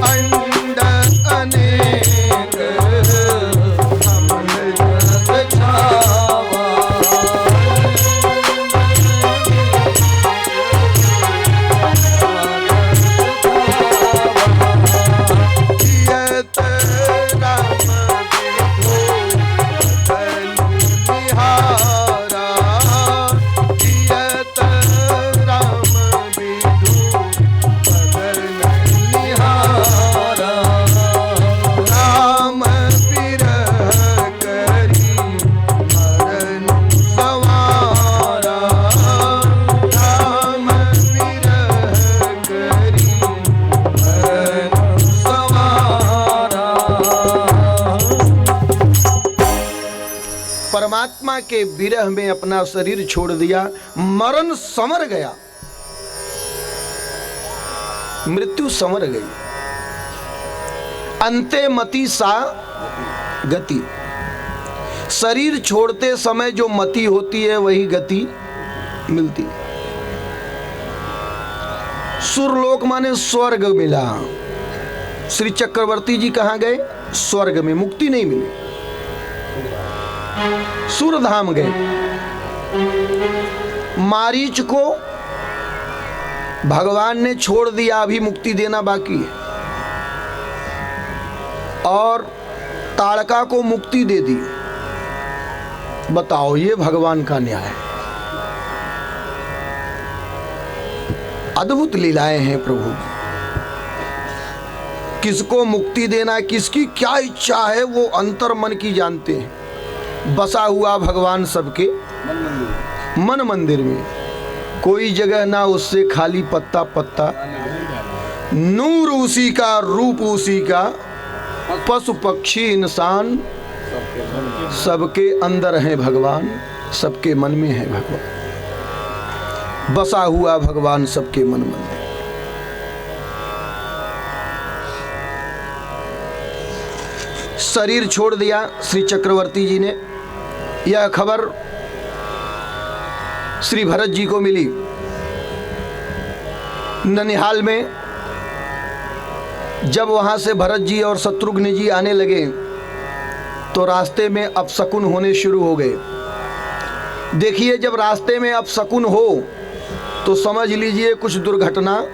अंड अनेक अमल जस छावा। जियत राम विभो बदनु निहारा, जियत राम विभो बदनु निहारा, राम विरह करी मरनु सवारा, राम विरह करी मरनु सवारा। परमात्मा के विरह में अपना शरीर छोड़ दिया, मरण समर गया, मृत्यु समर गई। अंते मति सा गति, शरीर छोड़ते समय जो मति होती है वही गति मिलती है। सुरलोक माने स्वर्ग मिला, श्री चक्रवर्ती जी कहाँ गए? स्वर्ग में। मुक्ति नहीं मिली, सूरधाम गए। मारीच को भगवान ने छोड़ दिया, अभी मुक्ति देना बाकी है, और ताड़का को मुक्ति दे दी। बताओ, ये भगवान का न्याय है। अद्भुत लीलाएं हैं प्रभु। किसको मुक्ति देना, किसकी क्या इच्छा है, वो अंतर मन की जानते हैं। बसा हुआ भगवान सबके मन मंदिर में, कोई जगह ना उससे खाली पत्ता पत्ता। नूर उसी का, रूप उसी का, पशु पक्षी इंसान सबके अंदर है भगवान, सबके मन में है भगवान। बसा हुआ भगवान सबके मन मंदिर। शरीर छोड़ दिया श्री चक्रवर्ती जी ने। यह खबर श्री भरत जी को मिली। ननिहाल में जब वहां से भरत जी और शत्रुघ्न जी आने लगे तो रास्ते में अपशकुन होने शुरू हो गए। देखिए, जब रास्ते में अपशकुन हो तो समझ लीजिए कुछ दुर्घटना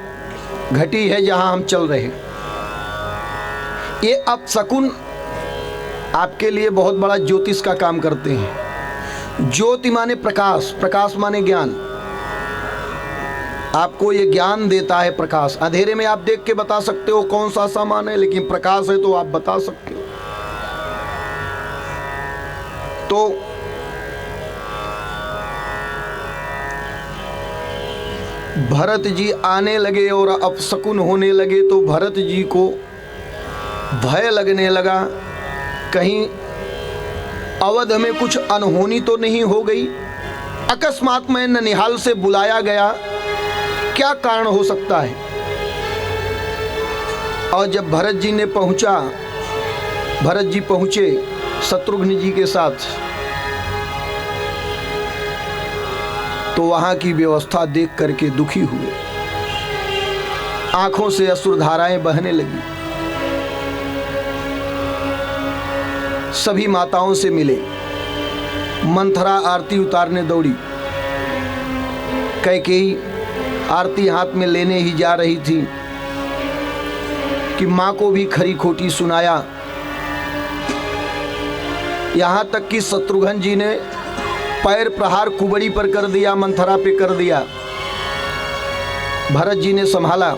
घटी है जहां हम चल रहे हैं। ये अपशकुन आपके लिए बहुत बड़ा ज्योतिष का काम करते हैं। ज्योति माने प्रकाश, प्रकाश माने ज्ञान। आपको ये ज्ञान देता है प्रकाश। अंधेरे में आप देख के बता सकते हो कौन सा सामान है, लेकिन प्रकाश है तो आप बता सकते हो। तो भरत जी आने लगे और अपशकुन होने लगे तो भरत जी को भय लगने लगा, कहीं अवध में कुछ अनहोनी तो नहीं हो गई। अकस्मात में ननिहाल से बुलाया गया, क्या कारण हो सकता है। और जब भरत जी ने पहुंचा, भरत जी पहुंचे शत्रुघ्न जी के साथ, तो वहां की व्यवस्था देख करके दुखी हुए। आंखों से अश्रुधाराएं बहने लगी। सभी माताओं से मिले। मंथरा आरती उतारने दौड़ी। कैकेयी आरती हाथ में लेने ही जा रही थी कि मां को भी खरी खोटी सुनाया। यहां तक कि शत्रुघ्न जी ने पैर प्रहार कुबड़ी पर कर दिया, मंथरा पे कर दिया। भरत जी ने संभाला।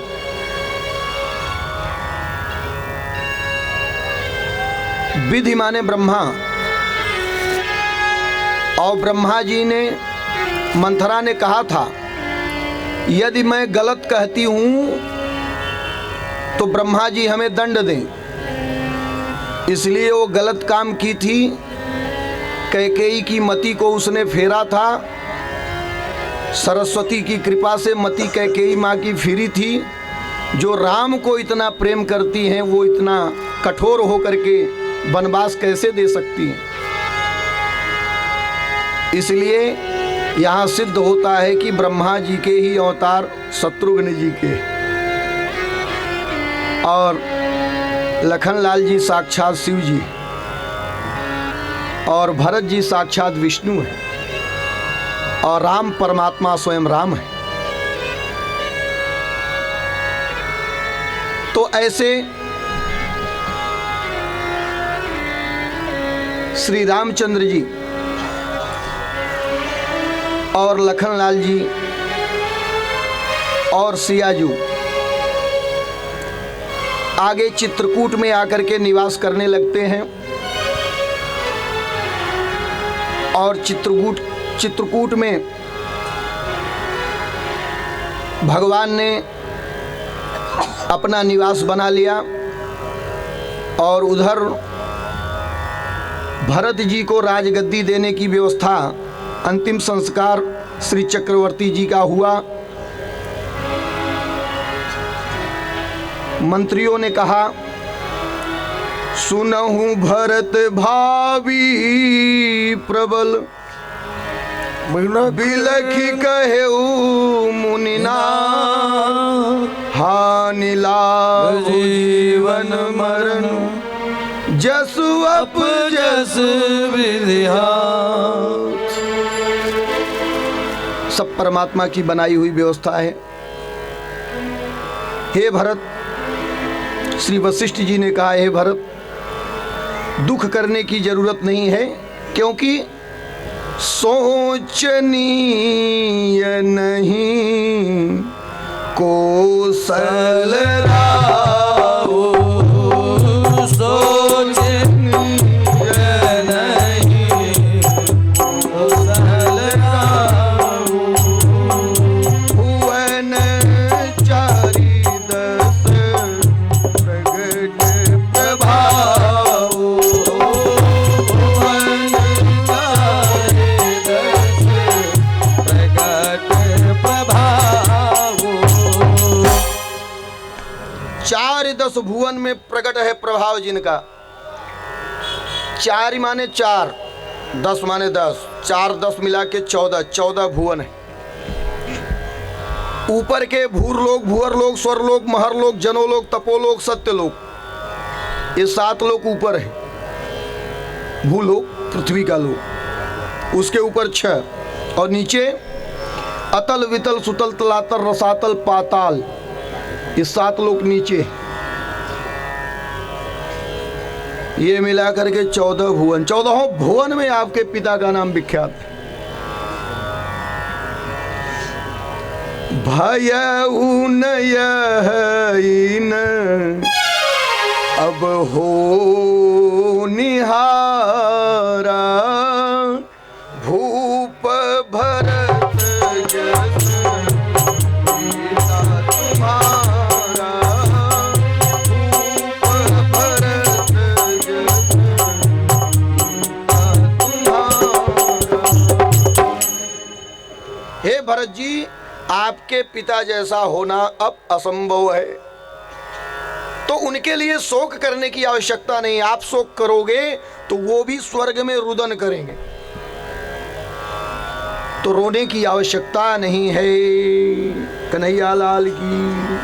विधि माने ब्रह्मा, और ब्रह्मा जी ने, मंथरा ने कहा था यदि मैं गलत कहती हूं तो ब्रह्मा जी हमें दंड दें, इसलिए वो गलत काम की थी। कैकेयी की मति को उसने फेरा था। सरस्वती की कृपा से मति कैकेयी माँ की फिरी थी। जो राम को इतना प्रेम करती हैं वो इतना कठोर होकर के वनवास कैसे दे सकती हैं। इसलिए यहाँ सिद्ध होता है कि ब्रह्मा जी के ही अवतार शत्रुघ्न जी के, और लखनलाल जी साक्षात शिव जी, और भरत जी साक्षात विष्णु है, और राम परमात्मा स्वयं राम है। तो ऐसे श्री रामचंद्र जी और लखनलाल जी और सियाजू आगे चित्रकूट में आकर के निवास करने लगते हैं। और चित्रकूट में भगवान ने अपना निवास बना लिया, और उधर भरत जी को राजगद्दी देने की व्यवस्था, अंतिम संस्कार श्री चक्रवर्ती जी का हुआ। मंत्रियों ने कहा सुनहु भरत भावी प्रबल, बिलखी कहेऊ मुनिना हानि लाभ जीवन जीवन मरण जसु जस विधिहार। सब परमात्मा की बनाई हुई व्यवस्था है। हे भरत, श्री वशिष्ठ जी ने कहा, हे भरत, दुख करने की जरूरत नहीं है, क्योंकि सोचनीय नहीं कोसल राहो, सोचनीय नहीं कोसल राहो। भुवन चारि दस प्रगट प्रभावो, भुवन चारि दस प्रगट प्रभावो। 4-10 भुवन में प्रकट है प्रभाव जिनका। 4 माने 4, 10 माने 10, 4-10 मिला के 14 भुवन है। ऊपर के भूरलोक, भुवरलोक, स्वरलोक, महरलोक, जनोलोक, तपोलोक, सत्यलोक, ये 7 लोक ऊपर है। भूलोक पृथ्वी का लोक, उसके ऊपर 6, और नीचे अतल वितल सुतल तलातल रसातल पाताल, ये 7 लोक नीचे। ये मिला करके 14 भुवन। 14 भुवन में आपके पिता का नाम विख्यात है। भयउ नयन अब हो निहारा, भूप भरत जस पिता तुम्हारा, भूप भरत जस पिता तुम्हारा। हे भरत जी, आपके पिता जैसा होना अब असंभव है, तो उनके लिए शोक करने की आवश्यकता नहीं। आप शोक करोगे तो वो भी स्वर्ग में रुदन करेंगे, तो रोने की आवश्यकता नहीं है। कन्हैया लाल की,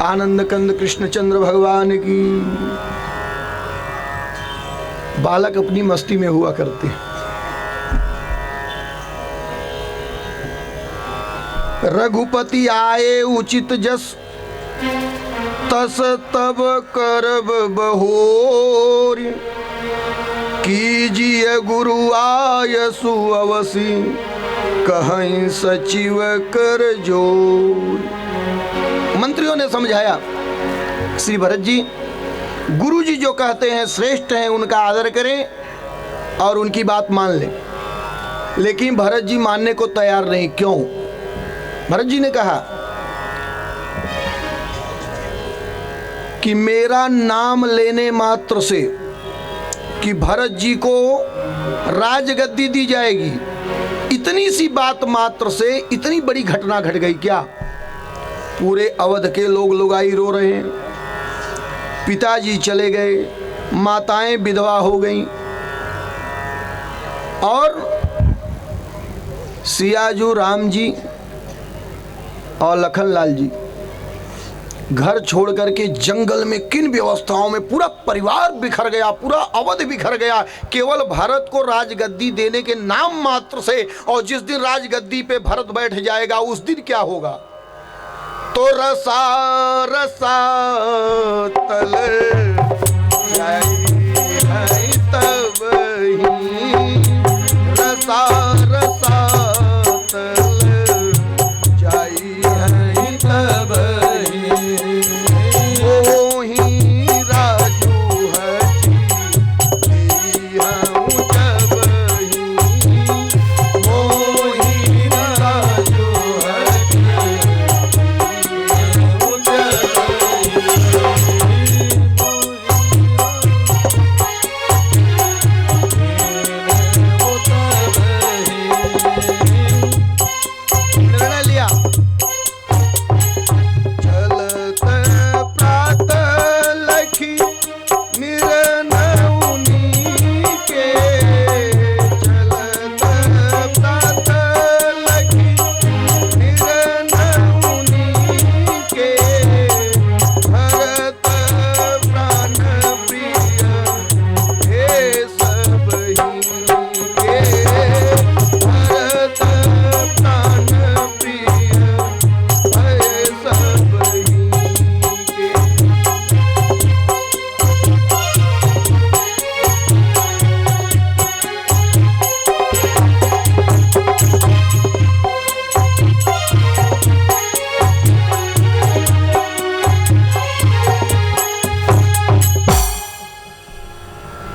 आनंद कंद कृष्णचंद्र भगवान की। बालक अपनी मस्ती में हुआ करते हैं। रघुपति आए उचित जस, तस तब करब बहोर, कीजिए गुरु आयसु अवसी, कहीं सचिव कर जोर। मंत्रियों ने समझाया, श्री भरत जी, गुरु जी जो कहते हैं श्रेष्ठ हैं, उनका आदर करें और उनकी बात मान लें। लेकिन भरत जी मानने को तैयार नहीं। क्यों? भरत जी ने कहा कि मेरा नाम लेने मात्र से कि भरत जी को राजगद्दी दी जाएगी, इतनी सी बात मात्र से इतनी बड़ी घटना घट गई क्या? पूरे अवध के लोग लुगाई रो रहे हैं, पिताजी चले गए, माताएं विधवा हो गईं, और सियाजू राम जी और लखनलाल जी घर छोड़ करके जंगल में किन व्यवस्थाओं में पूरा परिवार बिखर गया, पूरा अवध बिखर गया, केवल भरत को राजगद्दी देने के नाम मात्र से। और जिस दिन राजगद्दी पे भरत बैठ जाएगा उस दिन क्या होगा? तो रसा रसा तल जाई तब ही, रसा रसा तल जाई तब ही, ओही राजू हजी हूँ जब ही, ओही राजू हजी हूँ जब ही।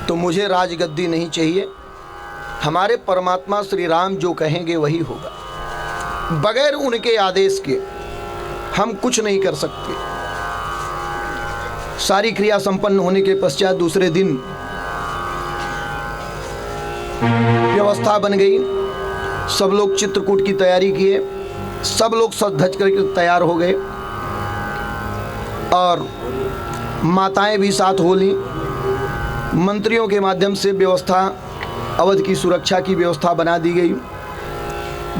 तो मुझे राजगद्दी नहीं चाहिए। हमारे परमात्मा श्री राम जो कहेंगे वही होगा। बगैर उनके आदेश के हम कुछ नहीं कर सकते। सारी क्रिया संपन्न होने के पश्चात दूसरे दिन व्यवस्था बन गई। सब लोग चित्रकूट की तैयारी किए, सब लोग सज धज करके तैयार हो गए और माताएं भी साथ हो ली। मंत्रियों के माध्यम से व्यवस्था, अवध की सुरक्षा की व्यवस्था बना दी गई।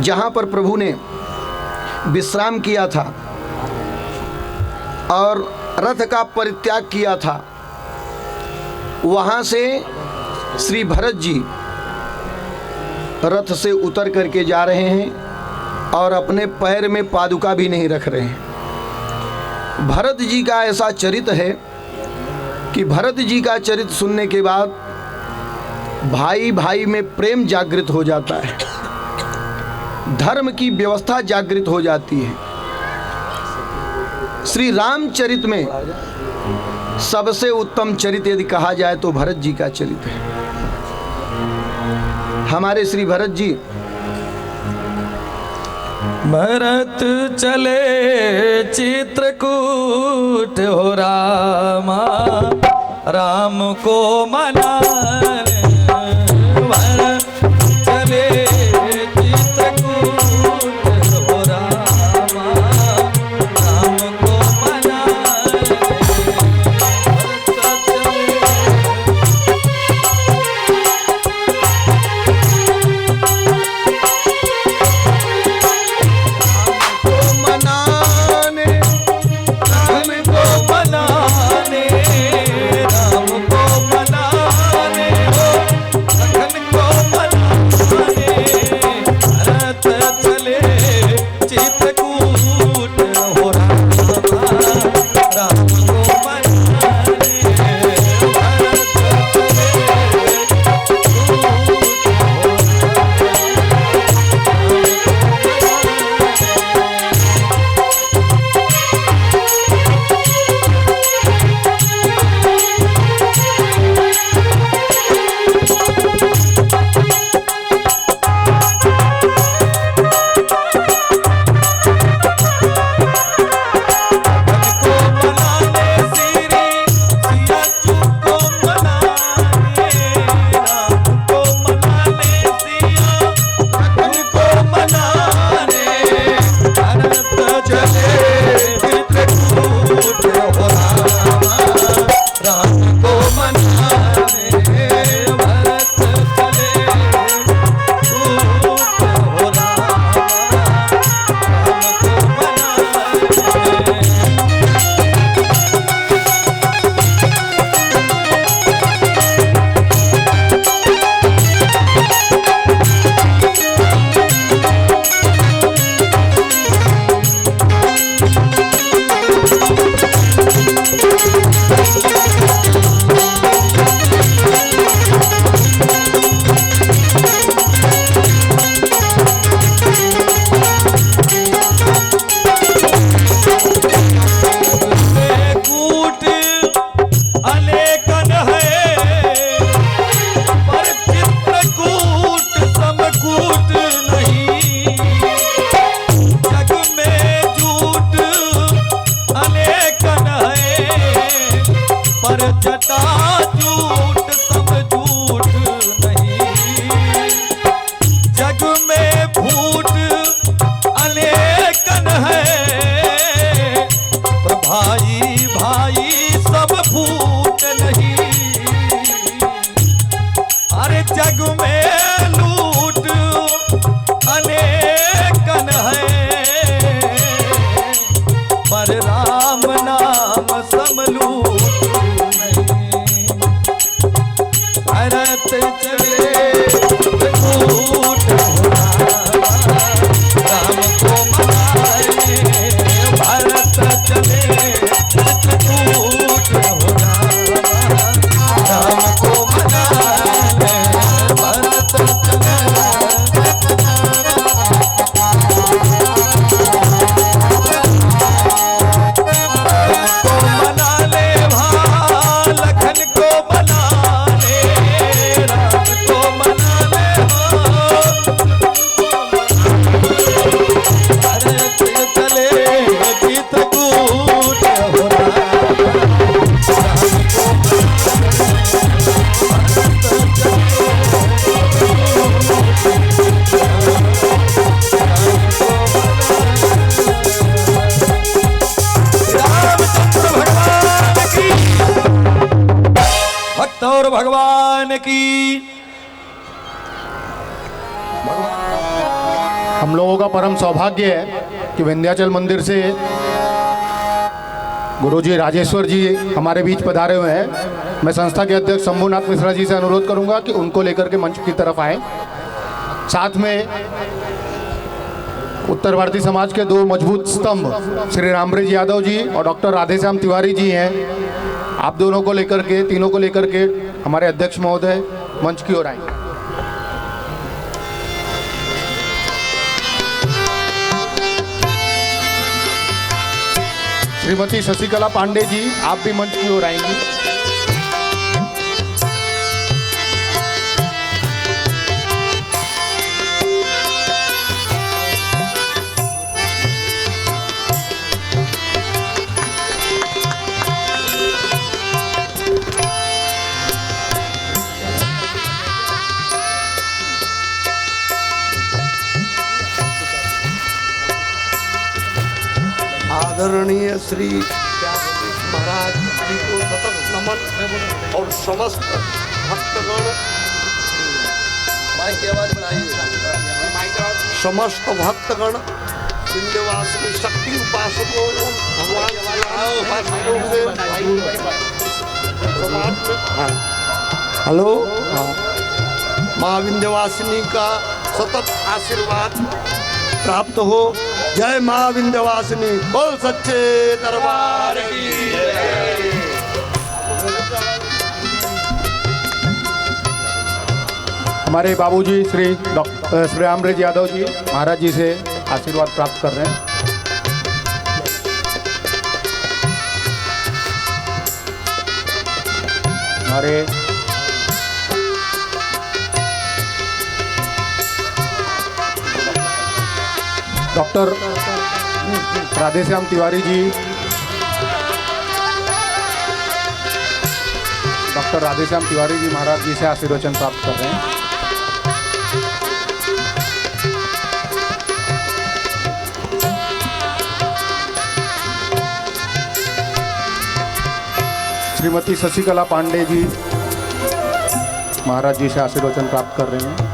जहां पर प्रभु ने विश्राम किया था और रथ का परित्याग किया था, वहां से श्री भरत जी रथ से उतर करके जा रहे हैं और अपने पैर में पादुका भी नहीं रख रहे हैं। भरत जी का ऐसा चरित्र है कि भरत जी का चरित्र सुनने के बाद भाई भाई में प्रेम जागृत हो जाता है, धर्म की व्यवस्था जागृत हो जाती है। श्री रामचरित में सबसे उत्तम चरित्र यदि कहा जाए तो भरत जी का चरित्र है। हमारे श्री भरत जी भरत चले चित्रकूट हो रामा, राम को मनाने। भरत चले चित्रकूट हो रामा, राम को मनाने। भरत चले चित्रकूट हो रामा। भगवान की। हम लोगों का परम सौभाग्य है कि विंध्याचल मंदिर से गुरुजी राजेश्वर जी हमारे बीच पधारे हुए हैं। मैं संस्था के अध्यक्ष शंभुनाथ मिश्रा जी से अनुरोध करूंगा कि उनको लेकर के मंच की तरफ आए। साथ में उत्तर भारतीय समाज के दो मजबूत स्तंभ श्री रामब्रिज यादव जी और डॉक्टर राधेश्याम तिवारी जी हैं। आप दोनों को लेकर के, तीनों को लेकर के हमारे अध्यक्ष महोदय मंच की ओर आए। श्रीमती शशिकला पांडे जी, आप भी मंच की ओर आएंगी। आदरणीय श्री महाराज जी को सतत नमन और समस्त भक्तगण, समस्त भक्तगण, विंध्यवासिनी शक्ति उपासकों, भगवान उपासकों से हेलो, माँ विंध्यवासिनी का सतत आशीर्वाद प्राप्त हो। जय माँ विंध्यवासिनी, बोल सच्चे दरबार की जय। हमारे बाबूजी श्री रामब्रिज यादव जी महाराज जी से आशीर्वाद प्राप्त कर रहे हैं। हमारे डॉक्टर राधेश्याम तिवारी जी, डॉक्टर राधेश्याम तिवारी जी महाराज जी से आशीर्वचन प्राप्त कर रहे हैं। श्रीमती शशिकला पांडे जी महाराज जी से आशीर्वचन प्राप्त कर रहे हैं।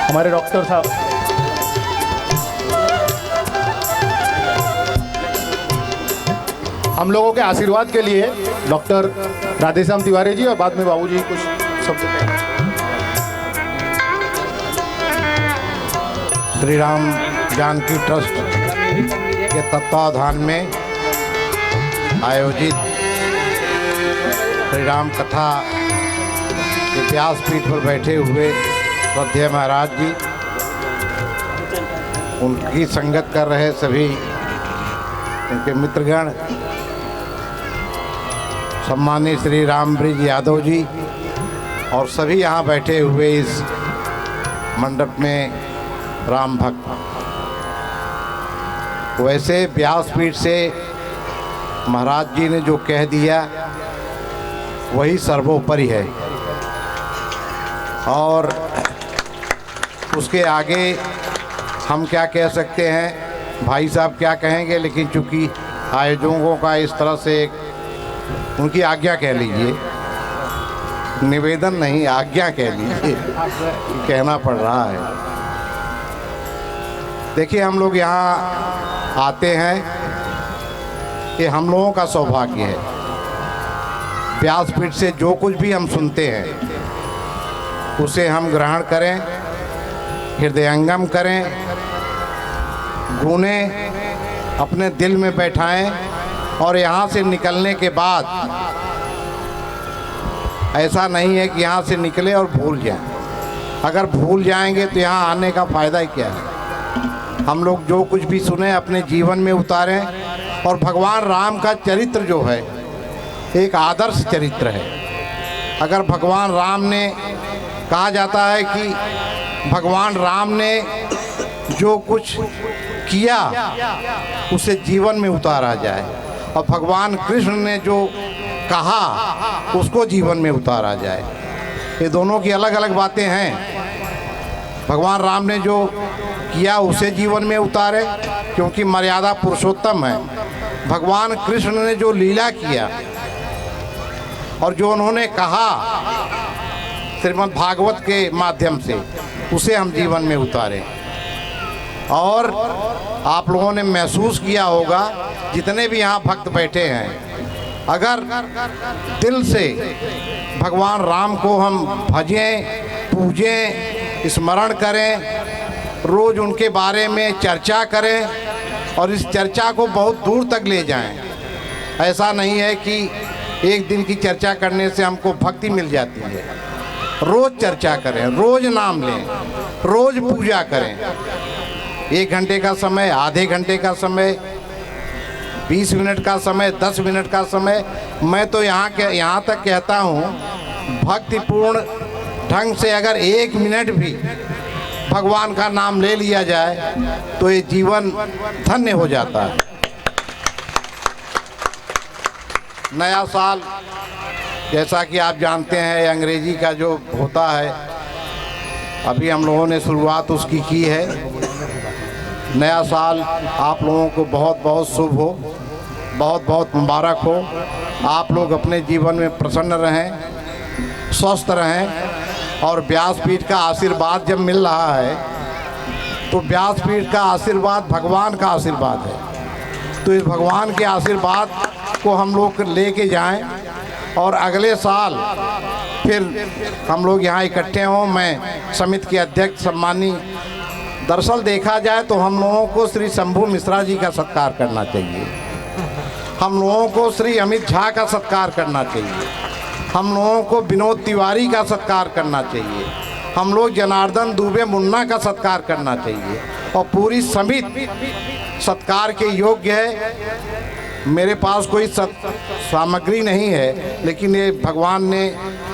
हमारे डॉक्टर साहब, हम लोगों के आशीर्वाद के लिए डॉक्टर राधेश्याम तिवारी जी और बाद में बाबूजी कुछ शब्द कहेंगे। श्री राम जानकी ट्रस्ट के तत्वावधान में आयोजित श्री राम कथा के व्यासपीठ पर बैठे हुए श्रद्धेय महाराज जी, उनकी संगत कर रहे सभी उनके मित्रगण, सम्मानित श्री रामब्रिज यादव जी और सभी यहाँ बैठे हुए इस मंडप में राम भक्त। वैसे व्यासपीठ से महाराज जी ने जो कह दिया वही सर्वोपरि है और उसके आगे हम क्या कह सकते हैं, भाई साहब क्या कहेंगे, लेकिन चूंकि आयोजकों का इस तरह से उनकी आज्ञा कह लीजिए, निवेदन नहीं आज्ञा कह लीजिए, कहना पड़ रहा है। देखिए हम लोग यहाँ आते हैं, ये हम लोगों का सौभाग्य है व्यासपीठ से जो कुछ भी हम सुनते हैं उसे हम ग्रहण करें, हृदयंगम करें, गुने अपने दिल में बैठाएं और यहाँ से निकलने के बाद ऐसा नहीं है कि यहाँ से निकले और भूल जाएं। अगर भूल जाएंगे तो यहाँ आने का फ़ायदा ही क्या है। हम लोग जो कुछ भी सुने अपने जीवन में उतारें। और भगवान राम का चरित्र जो है एक आदर्श चरित्र है। अगर भगवान राम ने, कहा जाता है कि भगवान राम ने जो कुछ किया उसे जीवन में उतारा जाए और भगवान कृष्ण ने जो कहा उसको जीवन में उतारा जाए। ये दोनों की अलग अलग बातें हैं। भगवान राम ने जो किया उसे जीवन में उतारे क्योंकि मर्यादा पुरुषोत्तम है। भगवान कृष्ण ने जो लीला किया और जो उन्होंने कहा श्रीमद् भागवत के माध्यम से उसे हम जीवन में उतारें। और आप लोगों ने महसूस किया होगा, जितने भी यहाँ भक्त बैठे हैं, अगर दिल से भगवान राम को हम भजें, पूजें, स्मरण करें, रोज़ उनके बारे में चर्चा करें और इस चर्चा को बहुत दूर तक ले जाएं। ऐसा नहीं है कि एक दिन की चर्चा करने से हमको भक्ति मिल जाती है। रोज़ चर्चा करें, रोज़ नाम लें, रोज़ पूजा करें। 1 घंटे का समय, आधे घंटे का समय, 20 मिनट का समय, 10 मिनट का समय, मैं तो यहाँ तक कहता हूँ भक्तिपूर्ण ढंग से अगर 1 मिनट भी भगवान का नाम ले लिया जाए तो ये जीवन धन्य हो जाता है। नया साल जैसा कि आप जानते हैं अंग्रेजी का जो होता है, अभी हम लोगों ने शुरुआत उसकी की है। नया साल आप लोगों को बहुत बहुत शुभ हो, बहुत बहुत मुबारक हो। आप लोग अपने जीवन में प्रसन्न रहें, स्वस्थ रहें और व्यासपीठ का आशीर्वाद जब मिल रहा है तो व्यासपीठ का आशीर्वाद भगवान का आशीर्वाद है। तो इस भगवान के आशीर्वाद को हम लोग लेके जाएं और अगले साल फिर हम लोग यहाँ इकट्ठे हों। मैं समिति के अध्यक्ष सम्मानी, दरअसल देखा जाए तो हम लोगों को श्री शंभू मिश्रा जी का सत्कार करना चाहिए, हम लोगों को श्री अमित झा का सत्कार करना चाहिए, हम लोगों को विनोद तिवारी का सत्कार करना चाहिए, हम लोग जनार्दन दुबे मुन्ना का सत्कार करना चाहिए और पूरी समिति सत्कार के योग्य है। मेरे पास कोई सामग्री नहीं है, लेकिन ये भगवान ने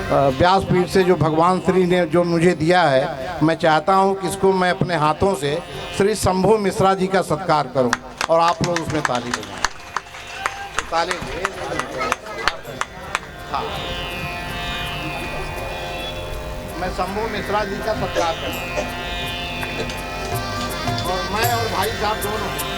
व्यासपीठ से जो भगवान श्री ने जो मुझे दिया है, मैं चाहता हूँ कि इसको मैं अपने हाथों से श्री शंभू मिश्रा जी का सत्कार करूँ और आप लोग उसमें ताली बजाएं। ताली हाँ, मैं शंभू मिश्रा जी का सत्कार करूँ और मैं और भाई साहब दोनों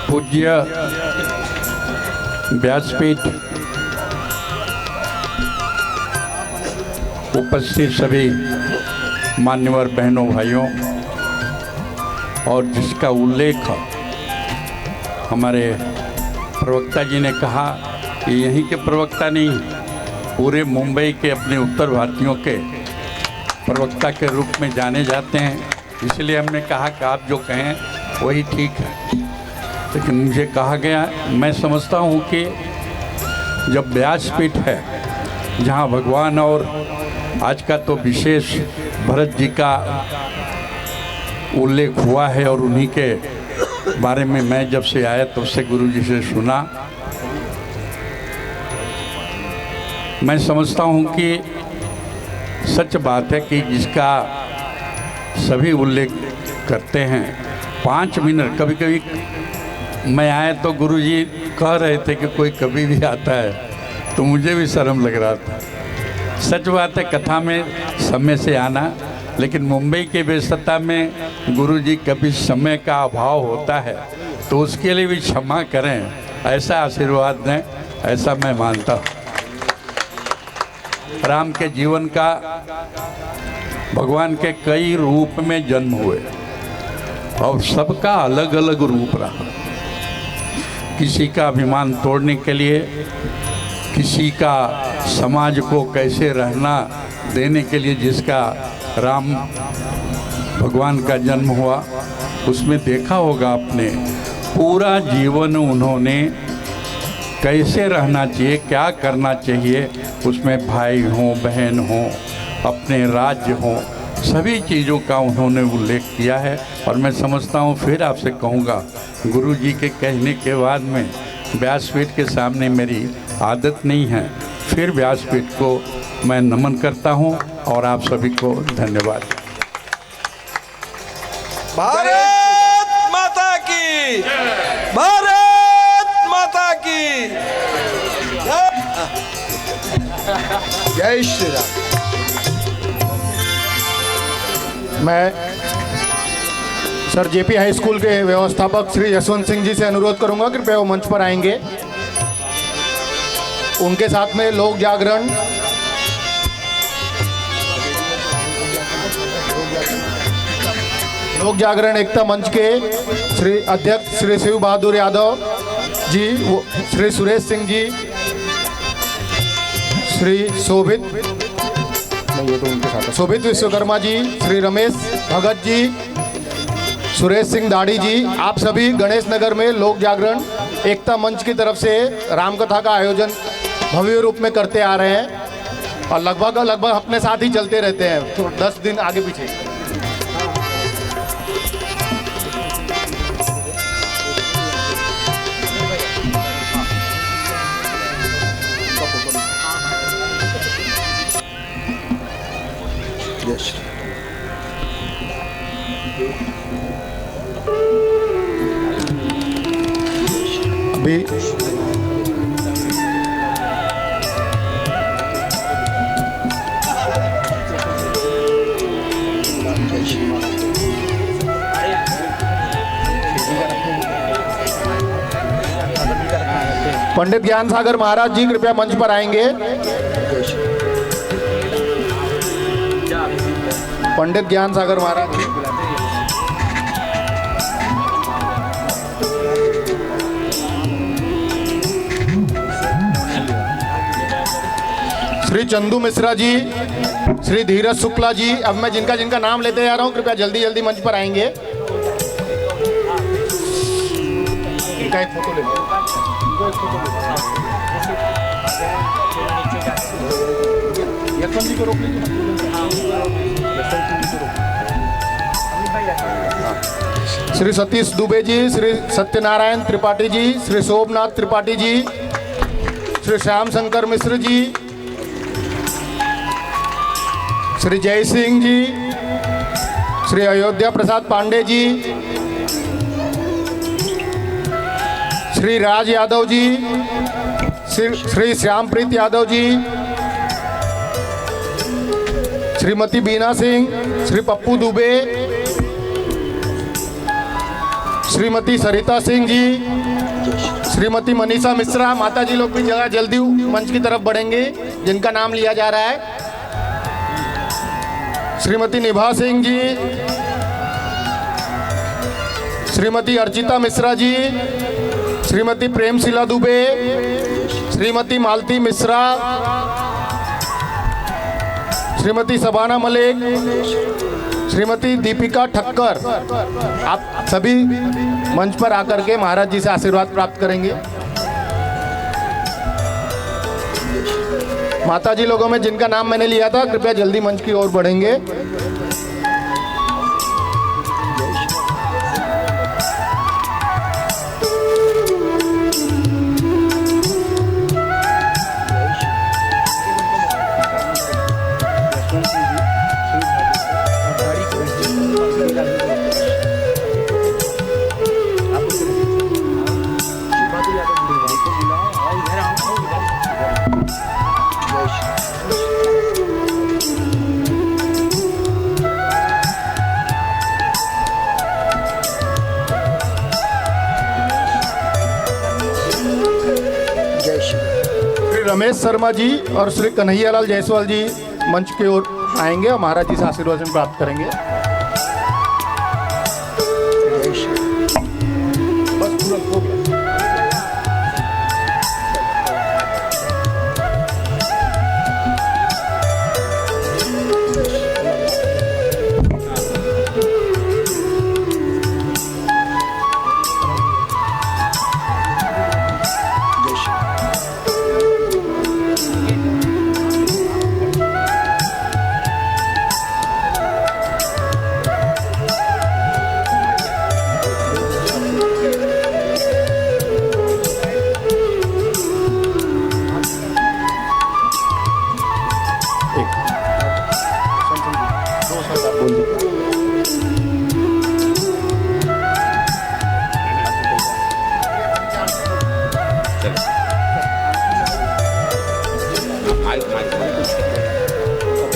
पूज्य व्यासपीठ उपस्थित सभी मान्यवर बहनों भाइयों और जिसका उल्लेख हमारे प्रवक्ता जी ने कहा कि यहीं के प्रवक्ता नहीं, पूरे मुंबई के अपने उत्तर भारतीयों के प्रवक्ता के रूप में जाने जाते हैं। इसलिए हमने कहा कि आप जो कहें वही ठीक है। लेकिन मुझे कहा गया, मैं समझता हूँ कि जब व्यासपीठ है जहाँ भगवान और आज का तो विशेष भरत जी का उल्लेख हुआ है और उन्हीं के बारे में मैं जब से आया तब से गुरु जी से सुना, मैं समझता हूँ कि सच बात है कि जिसका सभी उल्लेख करते हैं 5 मिनट, कभी कभी मैं आया तो गुरु जी कह रहे थे कि कोई कभी भी आता है तो मुझे भी शर्म लग रहा था। सच बात है, कथा में समय से आना लेकिन मुंबई के व्यस्तता में गुरुजी कभी समय का अभाव होता है, तो उसके लिए भी क्षमा करें, ऐसा आशीर्वाद दें, ऐसा मैं मानता हूँ। राम के जीवन का भगवान के कई रूप में जन्म हुए और सबका अलग अलग रूप रहा। किसी का अभिमान तोड़ने के लिए, किसी का समाज को कैसे रहना देने के लिए जिसका राम भगवान का जन्म हुआ, उसमें देखा होगा आपने पूरा जीवन उन्होंने कैसे रहना चाहिए, क्या करना चाहिए, उसमें भाई हों, बहन हों, अपने राज्य हों, सभी चीज़ों का उन्होंने उल्लेख किया है। और मैं समझता हूँ, फिर आपसे कहूँगा, गुरुजी के कहने के बाद में व्यासपीठ के सामने मेरी आदत नहीं है, फिर व्यासपीठ को मैं नमन करता हूँ और आप सभी को धन्यवाद। भारत माता की, भारत माता की जय श्री राम। मैं सर जेपी हाई स्कूल के व्यवस्थापक श्री यशवंत सिंह जी से अनुरोध करूंगा, कृपया वो मंच पर आएंगे। उनके साथ में लोक जागरण एकता मंच के श्री अध्यक्ष श्री शिव बहादुर यादव जी, श्री सुरेश सिंह जी, श्री शोभित विश्वकर्मा जी, श्री रमेश भगत जी, सुरेश सिंह दाढ़ी जी, आप सभी गणेश नगर में लोक जागरण एकता मंच की तरफ से रामकथा का आयोजन भव्य रूप में करते आ रहे हैं और लगभग अपने साथ ही चलते रहते हैं, तो 10 दिन आगे पीछे। अभी पंडित ज्ञान सागर महाराज जी कृपया मंच पर आएंगे। पंडित ज्ञान सागर महाराज जी, श्री चंदू मिश्रा जी, श्री धीरज शुक्ला जी। अब मैं जिनका नाम लेते जा रहा हूँ, कृपया जल्दी जल्दी मंच पर आएंगे। इनका एक फोटो ले लो। यशवंत जी को रोक लीजिए। श्री सतीश दुबे जी, श्री सत्यनारायण त्रिपाठी जी, श्री शोभनाथ त्रिपाठी जी, श्री श्याम शंकर मिश्र जी, श्री जय सिंह जी, श्री अयोध्या प्रसाद पांडे जी, श्री राज यादव जी, श्री श्यामप्रीत यादव जी, श्रीमती बीना सिंह, श्री पप्पू दुबे, श्रीमती सरिता सिंह जी, श्रीमती मनीषा मिश्रा। माता जी लोग भी जगह जल्दी मंच की तरफ बढ़ेंगे जिनका नाम लिया जा रहा है। श्रीमती निभा सिंह जी, श्रीमती अर्चिता मिश्रा जी, श्रीमती प्रेमशिला दुबे, श्रीमती मालती मिश्रा, श्रीमती सबाना मलिक, श्रीमती दीपिका ठक्कर। आप सभी मंच पर आकर के महाराज जी से आशीर्वाद प्राप्त करेंगे। माता जी लोगों में जिनका नाम मैंने लिया था, कृपया जल्दी मंच की ओर बढ़ेंगे। रमेश शर्मा जी और श्री कन्हैयालाल जायसवाल जी मंच की ओर आएंगे और महाराज जी से आशीर्वाद प्राप्त करेंगे। बस तुरंत हो गया।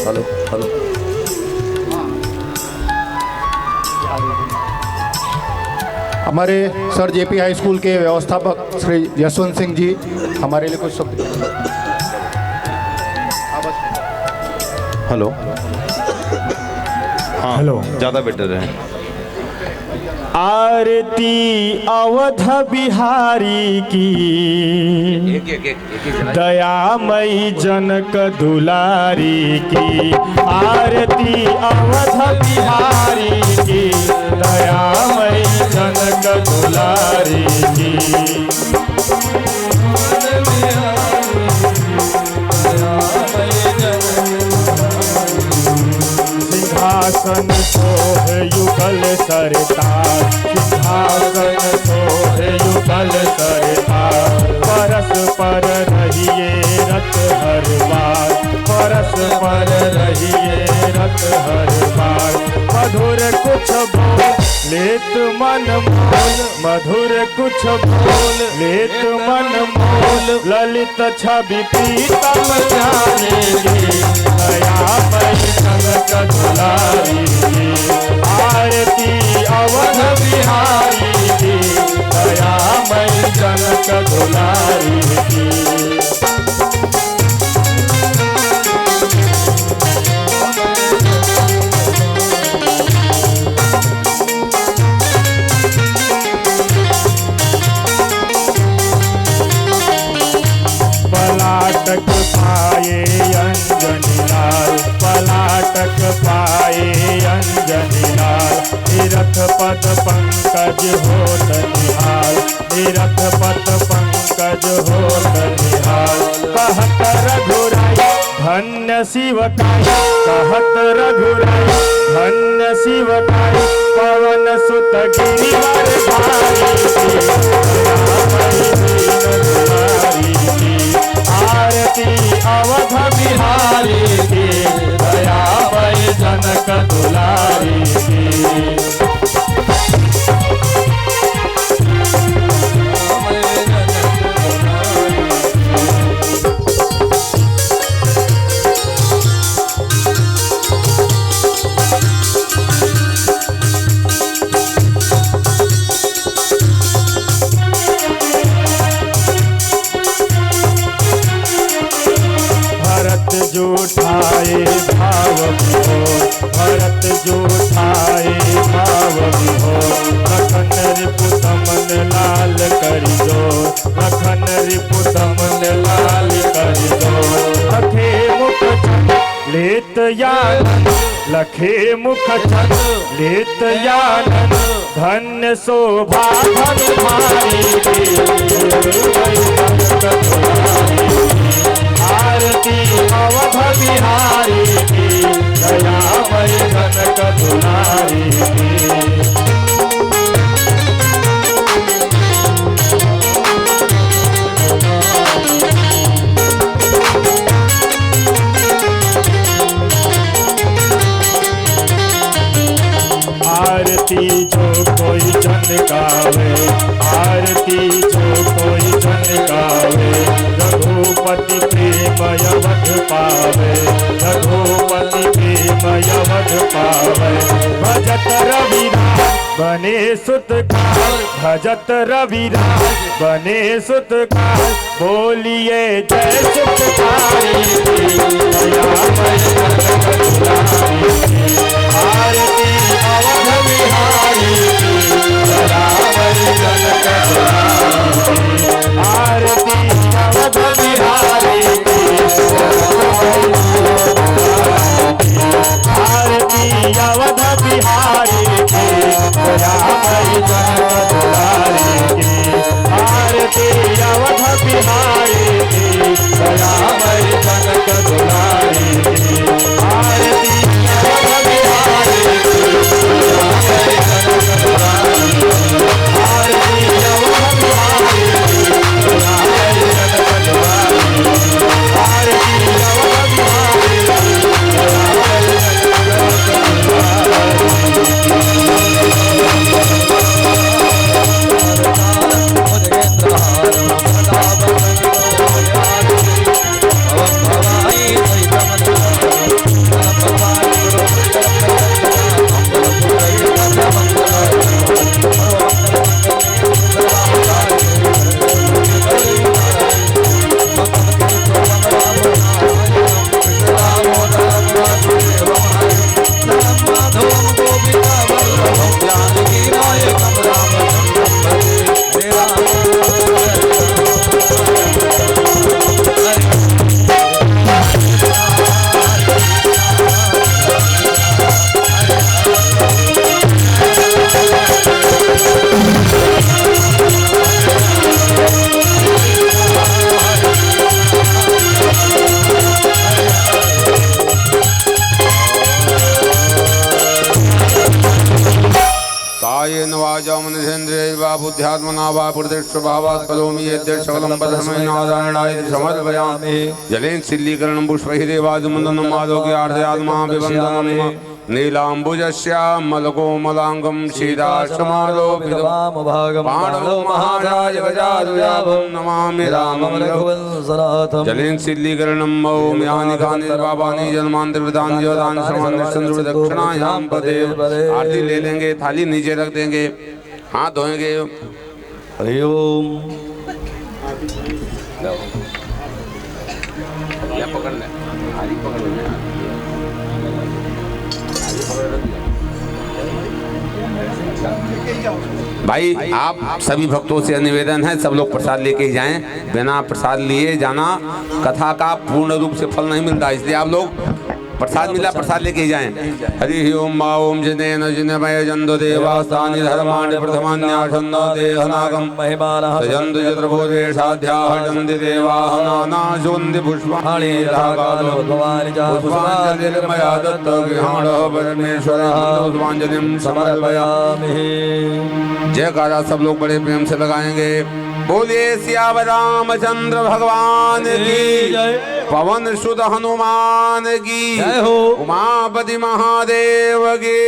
Hello hello. हमारे सर जेपी हाई स्कूल के व्यवस्थापक श्री यशवंत सिंह जी हमारे लिए कुछ शब्द। हेलो। हाँ हेलो। ज़्यादा बेटर है। आरती अवध बिहारी की दयामयी जनक दुलारी की। आरती अवध बिहारी की दयामयी जनक दुलारी की। सिंहासन सोहे युगल सरतार, सिंहासन सोहे युगल सरतार। परस पर रहिए रत हर बार, परस पर रहिए रत हर बार। मधुर कुछ बोल लेत मन मोल, मधुर कुछ बोल लेत मन मोल। ललित छवि प्रीतम जानेगी, दयामयी जनक दुलारी की। आरती अवध बिहारी की दयामयी जनक दुलारी की। पलाटक पाए अंजनी लाल, पलाटक पाए अंजनी लाल। तीरथ पद पंकज होत निहाल, तीरथ पद पंकज होत निहाल। कहत रघुराई धन्य शिवकाई, कहत रघुराई धन्य शिवकाई। पवन सुत गिरिवर धारी की। आरती अवध बिहारी की दयामयी जनक दुलारी की। भरत जूठाए भाव विभोर, भरत जूठाए भाव विभोर। लखन रिपुदमन लाल करि जोर, लखन रिपुदमन लाल करि जोर। लखे मुख चंद लेत यानन, लखे मुख चंद लेत यानन। धन्य शोभा धन भारी की, आरती अवध बिहारी की दयामयी जनक दुलारी की। आरती जो कोई जन गावे, आरती जो कोई जन गावे। रघुपति प्रेम यवध पावे, रघुपति प्रेम यवध पावे। भजत रविदास बने सुतकार भजत रविराज बने सुतकार बोलिए जय सुतकारी आरती अवध बिहारी आरती अवध बिहारी आरती अवध बिहारी की दयामयी जनक दुलारी की आरती अवध बिहारी की दयामयी जनक दुलारी की आरती अवध बिहारी की दयामयी जनक दुलारी आरती अवध बिहारी की दयामयी जनक दुलारी आरती अवध बिहारी कायेन वाचा मनसेन्द्रियैर्वा बुद्ध्यात्मना वा प्रकृतिस्वभावात् करोमि यद्यत् सकलं परस्मै नारायणाय समर्पयामि जलेन शिल्लीकरणं पुष्पैः देवादिमण्डनं आरोग्यार्थयात्मा विवन्दनं नीलाम्बुजश्यामलकोमलाङ्गं सीताश्रमारोपितं पाणौ महाराज गजानुयावं नमामि रामं रघुवंशनाथं जलेन शिल्लीकरणं ॐ यानि कानि पापानि जन्मान्तरकृतानि योतानि समान्यश्चन्द्र दक्षिणायां पदे आरती ले लेंगे थाली नीचे रख देंगे हाथ धोएंगे हरि ओम भाई आप सभी भक्तों से निवेदन है सब लोग प्रसाद लेके ही जाएं बिना प्रसाद लिए जाना कथा का पूर्ण रूप से फल नहीं मिलता इसलिए आप लोग प्रसाद मिला प्रसाद लेके ही जाएं हरि ओम मा ओम जिनेन जिनमय जंदो देवास्तानि धर्माणि प्रथमान्याशन्नो देहनागं महिमानः सजन्तो चतुर्भुजे साध्याः जन्ति देवाः नानाशोन्ति पुष्पाणि रागालो भगवान् च पुष्पाञ्जलिर्मया दत्तो गृहाणो परमेश्वरः पुष्पाञ्जलिं समर्पयामि जयकारा सब लोग बड़े प्रेम से लगाएंगे बोलिए सियावर रामचंद्र भगवान की पवन सुत हनुमान की उमापति महादेव की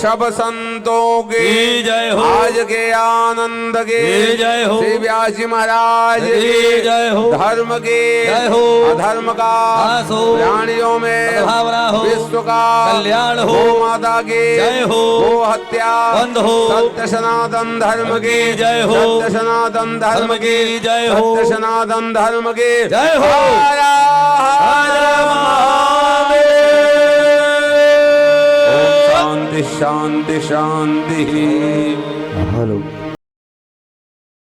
सब संतों की जय हो आज के आनंद के जय हो श्री व्यास जी महाराज की जय हो धर्म के जय हो अधर्म का प्राणियों में विश्व का कल्याण हो माता की जय हो गो हत्या बंद हो सत्य सनातन धर्म की जय हो सत्य सनातन धर्म की जय हो सत्य सनातन धर्म की जय हो हर हर महादेव। ओम शांति शांति शांति। हेलो